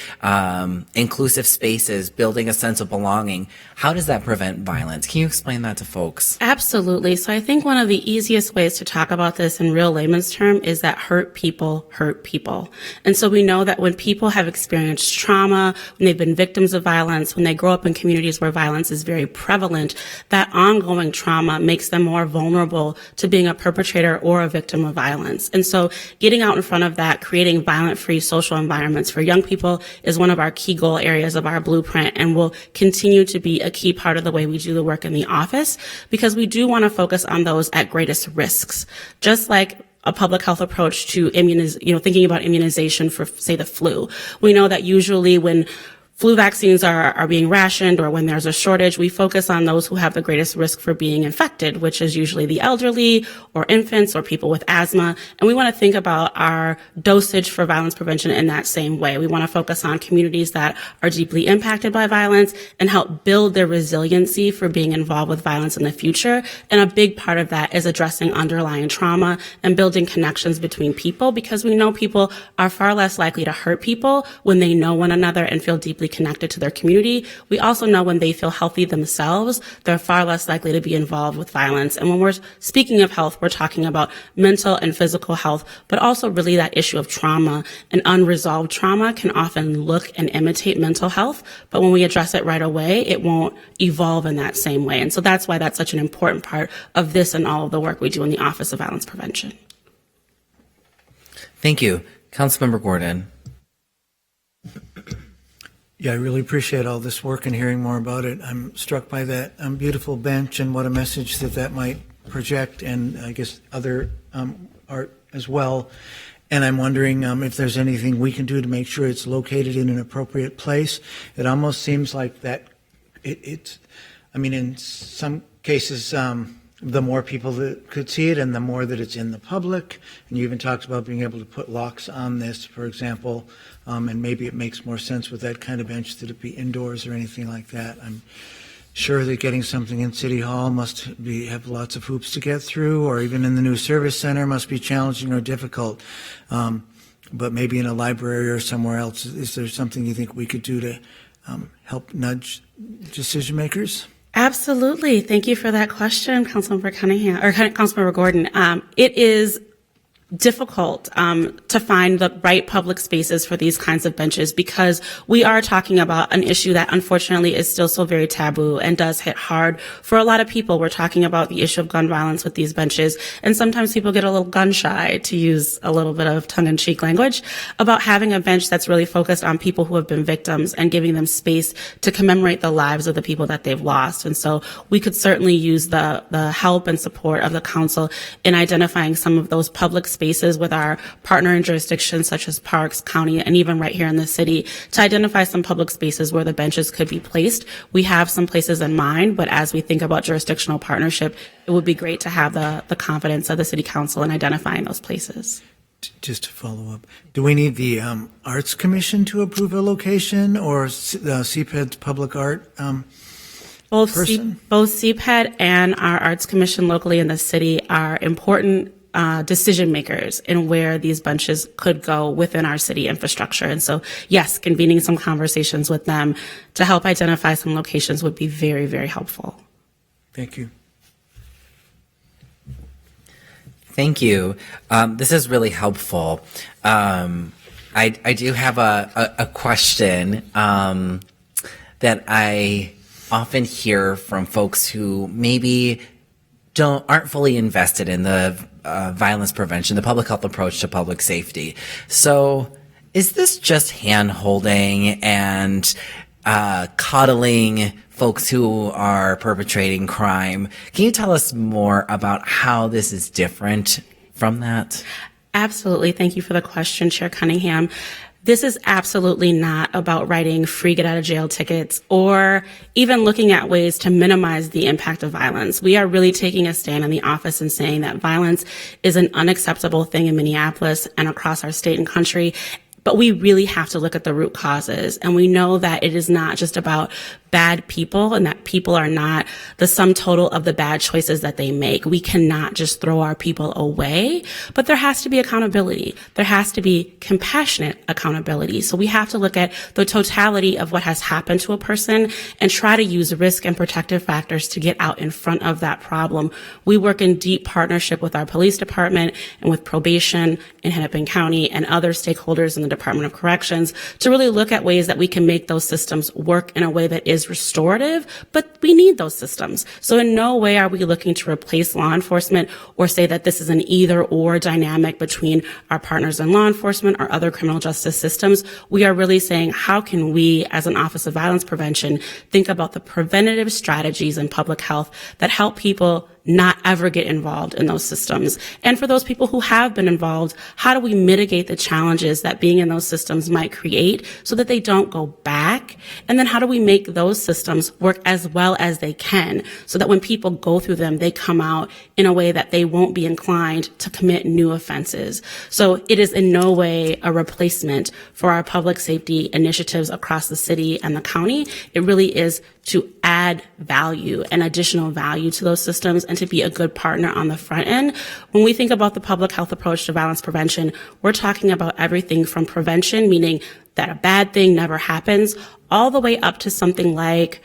inclusive spaces, building a sense of belonging, how does that prevent violence? Can you explain that to folks? Absolutely. So I think one of the easiest ways to talk about this in real layman's term is that hurt people hurt people. And so we know that when people have experienced trauma, when they've been victims of violence, when they grow up in communities where violence is very prevalent, that ongoing trauma makes them more vulnerable to being a perpetrator or a victim of violence. And so getting out in front of that, creating violent-free social environments for young people is one of our key goal areas of our blueprint and will continue to be a key part of the way we do the work in the office because we do want to focus on those at greatest risks. Just like a public health approach to thinking about immunization for, say, the flu. We know that usually when flu vaccines are being rationed or when there's a shortage, we focus on those who have the greatest risk for being infected, which is usually the elderly or infants or people with asthma. And we want to think about our dosage for violence prevention in that same way. We want to focus on communities that are deeply impacted by violence and help build their resiliency for being involved with violence in the future. And a big part of that is addressing underlying trauma and building connections between people because we know people are far less likely to hurt people when they know one another and feel deeply connected to their community. We also know when they feel healthy themselves, they're far less likely to be involved with violence. And when we're speaking of health, we're talking about mental and physical health, but also really that issue of trauma. And unresolved trauma can often look and imitate mental health, but when we address it right away, it won't evolve in that same way. And so that's why that's such an important part of this and all of the work we do in the Office of Violence Prevention. Thank you. Councilmember Gordon. Yeah, I really appreciate all this work and hearing more about it. I'm struck by that beautiful bench and what a message that might project, and I guess other art as well. And I'm wondering if there's anything we can do to make sure it's located in an appropriate place. It almost seems like that in some cases, the more people that could see it and the more that it's in the public. And you even talked about being able to put locks on this, for example, and maybe it makes more sense with that kind of bench that it be indoors or anything like that. I'm sure that getting something in City Hall must have lots of hoops to get through, or even in the new service center must be challenging or difficult. But maybe in a library or somewhere else, is there something you think we could do to help nudge decision makers? Absolutely. Thank you for that question, Councilmember Cunningham, or Councilmember Gordon. It is difficult to find the right public spaces for these kinds of benches because we are talking about an issue that unfortunately is still so very taboo and does hit hard for a lot of people. We're talking about the issue of gun violence with these benches, and sometimes people get a little gun shy, to use a little bit of tongue-in-cheek language, about having a bench that's really focused on people who have been victims and giving them space to commemorate the lives of the people that they've lost. And so we could certainly use the help and support of the council in identifying some of those public spaces with our partner in jurisdictions such as parks, county, and even right here in the city to identify some public spaces where the benches could be placed. We have some places in mind, but as we think about jurisdictional partnership, it would be great to have the confidence of the city council in identifying those places. Just to follow up, do we need the Arts Commission to approve a location, or CPED's public art Both person? Both CPED and our Arts Commission locally in the city are important decision makers in where these benches could go within our city infrastructure. And so, yes, convening some conversations with them to help identify some locations would be very, very helpful. Thank you. Thank you. This is really helpful. I do have a question that I often hear from folks who maybe aren't fully invested in the violence prevention, the public health approach to public safety. So is this just hand-holding and coddling folks who are perpetrating crime? Can you tell us more about how this is different from that? Absolutely. Thank you for the question, Chair Cunningham. This is absolutely not about writing free get out of jail tickets or even looking at ways to minimize the impact of violence. We are really taking a stand in the office and saying that violence is an unacceptable thing in Minneapolis and across our state and country. But we really have to look at the root causes. And we know that it is not just about bad people and that people are not the sum total of the bad choices that they make. We cannot just throw our people away, but there has to be accountability. There has to be compassionate accountability. So we have to look at the totality of what has happened to a person and try to use risk and protective factors to get out in front of that problem. We work in deep partnership with our police department and with probation in Hennepin County and other stakeholders in the Department of Corrections to really look at ways that we can make those systems work in a way that is restorative, but we need those systems. So in no way are we looking to replace law enforcement or say that this is an either or dynamic between our partners in law enforcement or other criminal justice systems. We are really saying, how can we, as an Office of Violence Prevention, think about the preventative strategies in public health that help people not ever get involved in those systems? And for those people who have been involved, how do we mitigate the challenges that being in those systems might create so that they don't go back? And then how do we make those systems work as well as they can so that when people go through them, they come out in a way that they won't be inclined to commit new offenses? So it is in no way a replacement for our public safety initiatives across the city and the county. It really is to add value and additional value to those systems and to be a good partner on the front end. When we think about the public health approach to violence prevention, we're talking about everything from prevention, meaning that a bad thing never happens, all the way up to something like,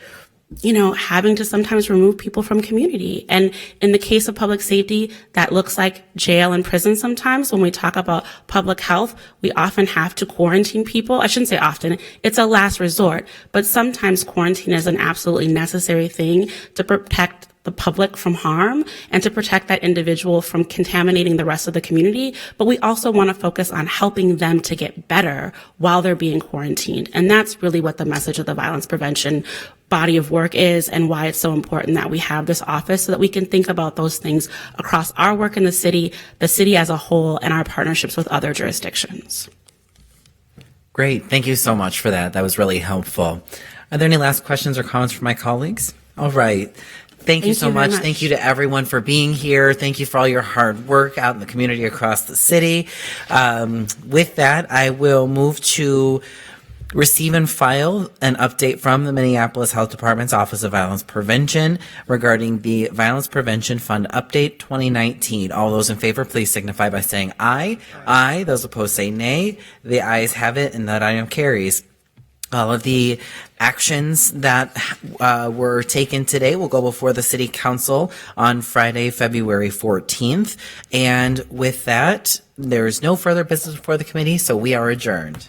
having to sometimes remove people from community. And in the case of public safety, that looks like jail and prison sometimes. When we talk about public health, we often have to quarantine people. I shouldn't say often, it's a last resort, but sometimes quarantine is an absolutely necessary thing to protect the public from harm and to protect that individual from contaminating the rest of the community. But we also want to focus on helping them to get better while they're being quarantined. And that's really what the message of the violence prevention body of work is, and why it's so important that we have this office so that we can think about those things across our work in the city as a whole, and our partnerships with other jurisdictions. Great. Thank you so much for that. That was really helpful. Are there any last questions or comments from my colleagues? All right. Thank you so much. Thank you to everyone for being here. Thank you for all your hard work out in the community across the city. With that, I will move to receive and file an update from the Minneapolis Health Department's Office of Violence Prevention regarding the Violence Prevention Fund Update 2019. All those in favor, please signify by saying aye. Aye. Those opposed say nay. The ayes have it, and that item carries. All of the actions that were taken today will go before the City Council on Friday, February 14th. And with that, there's no further business before the committee, so we are adjourned.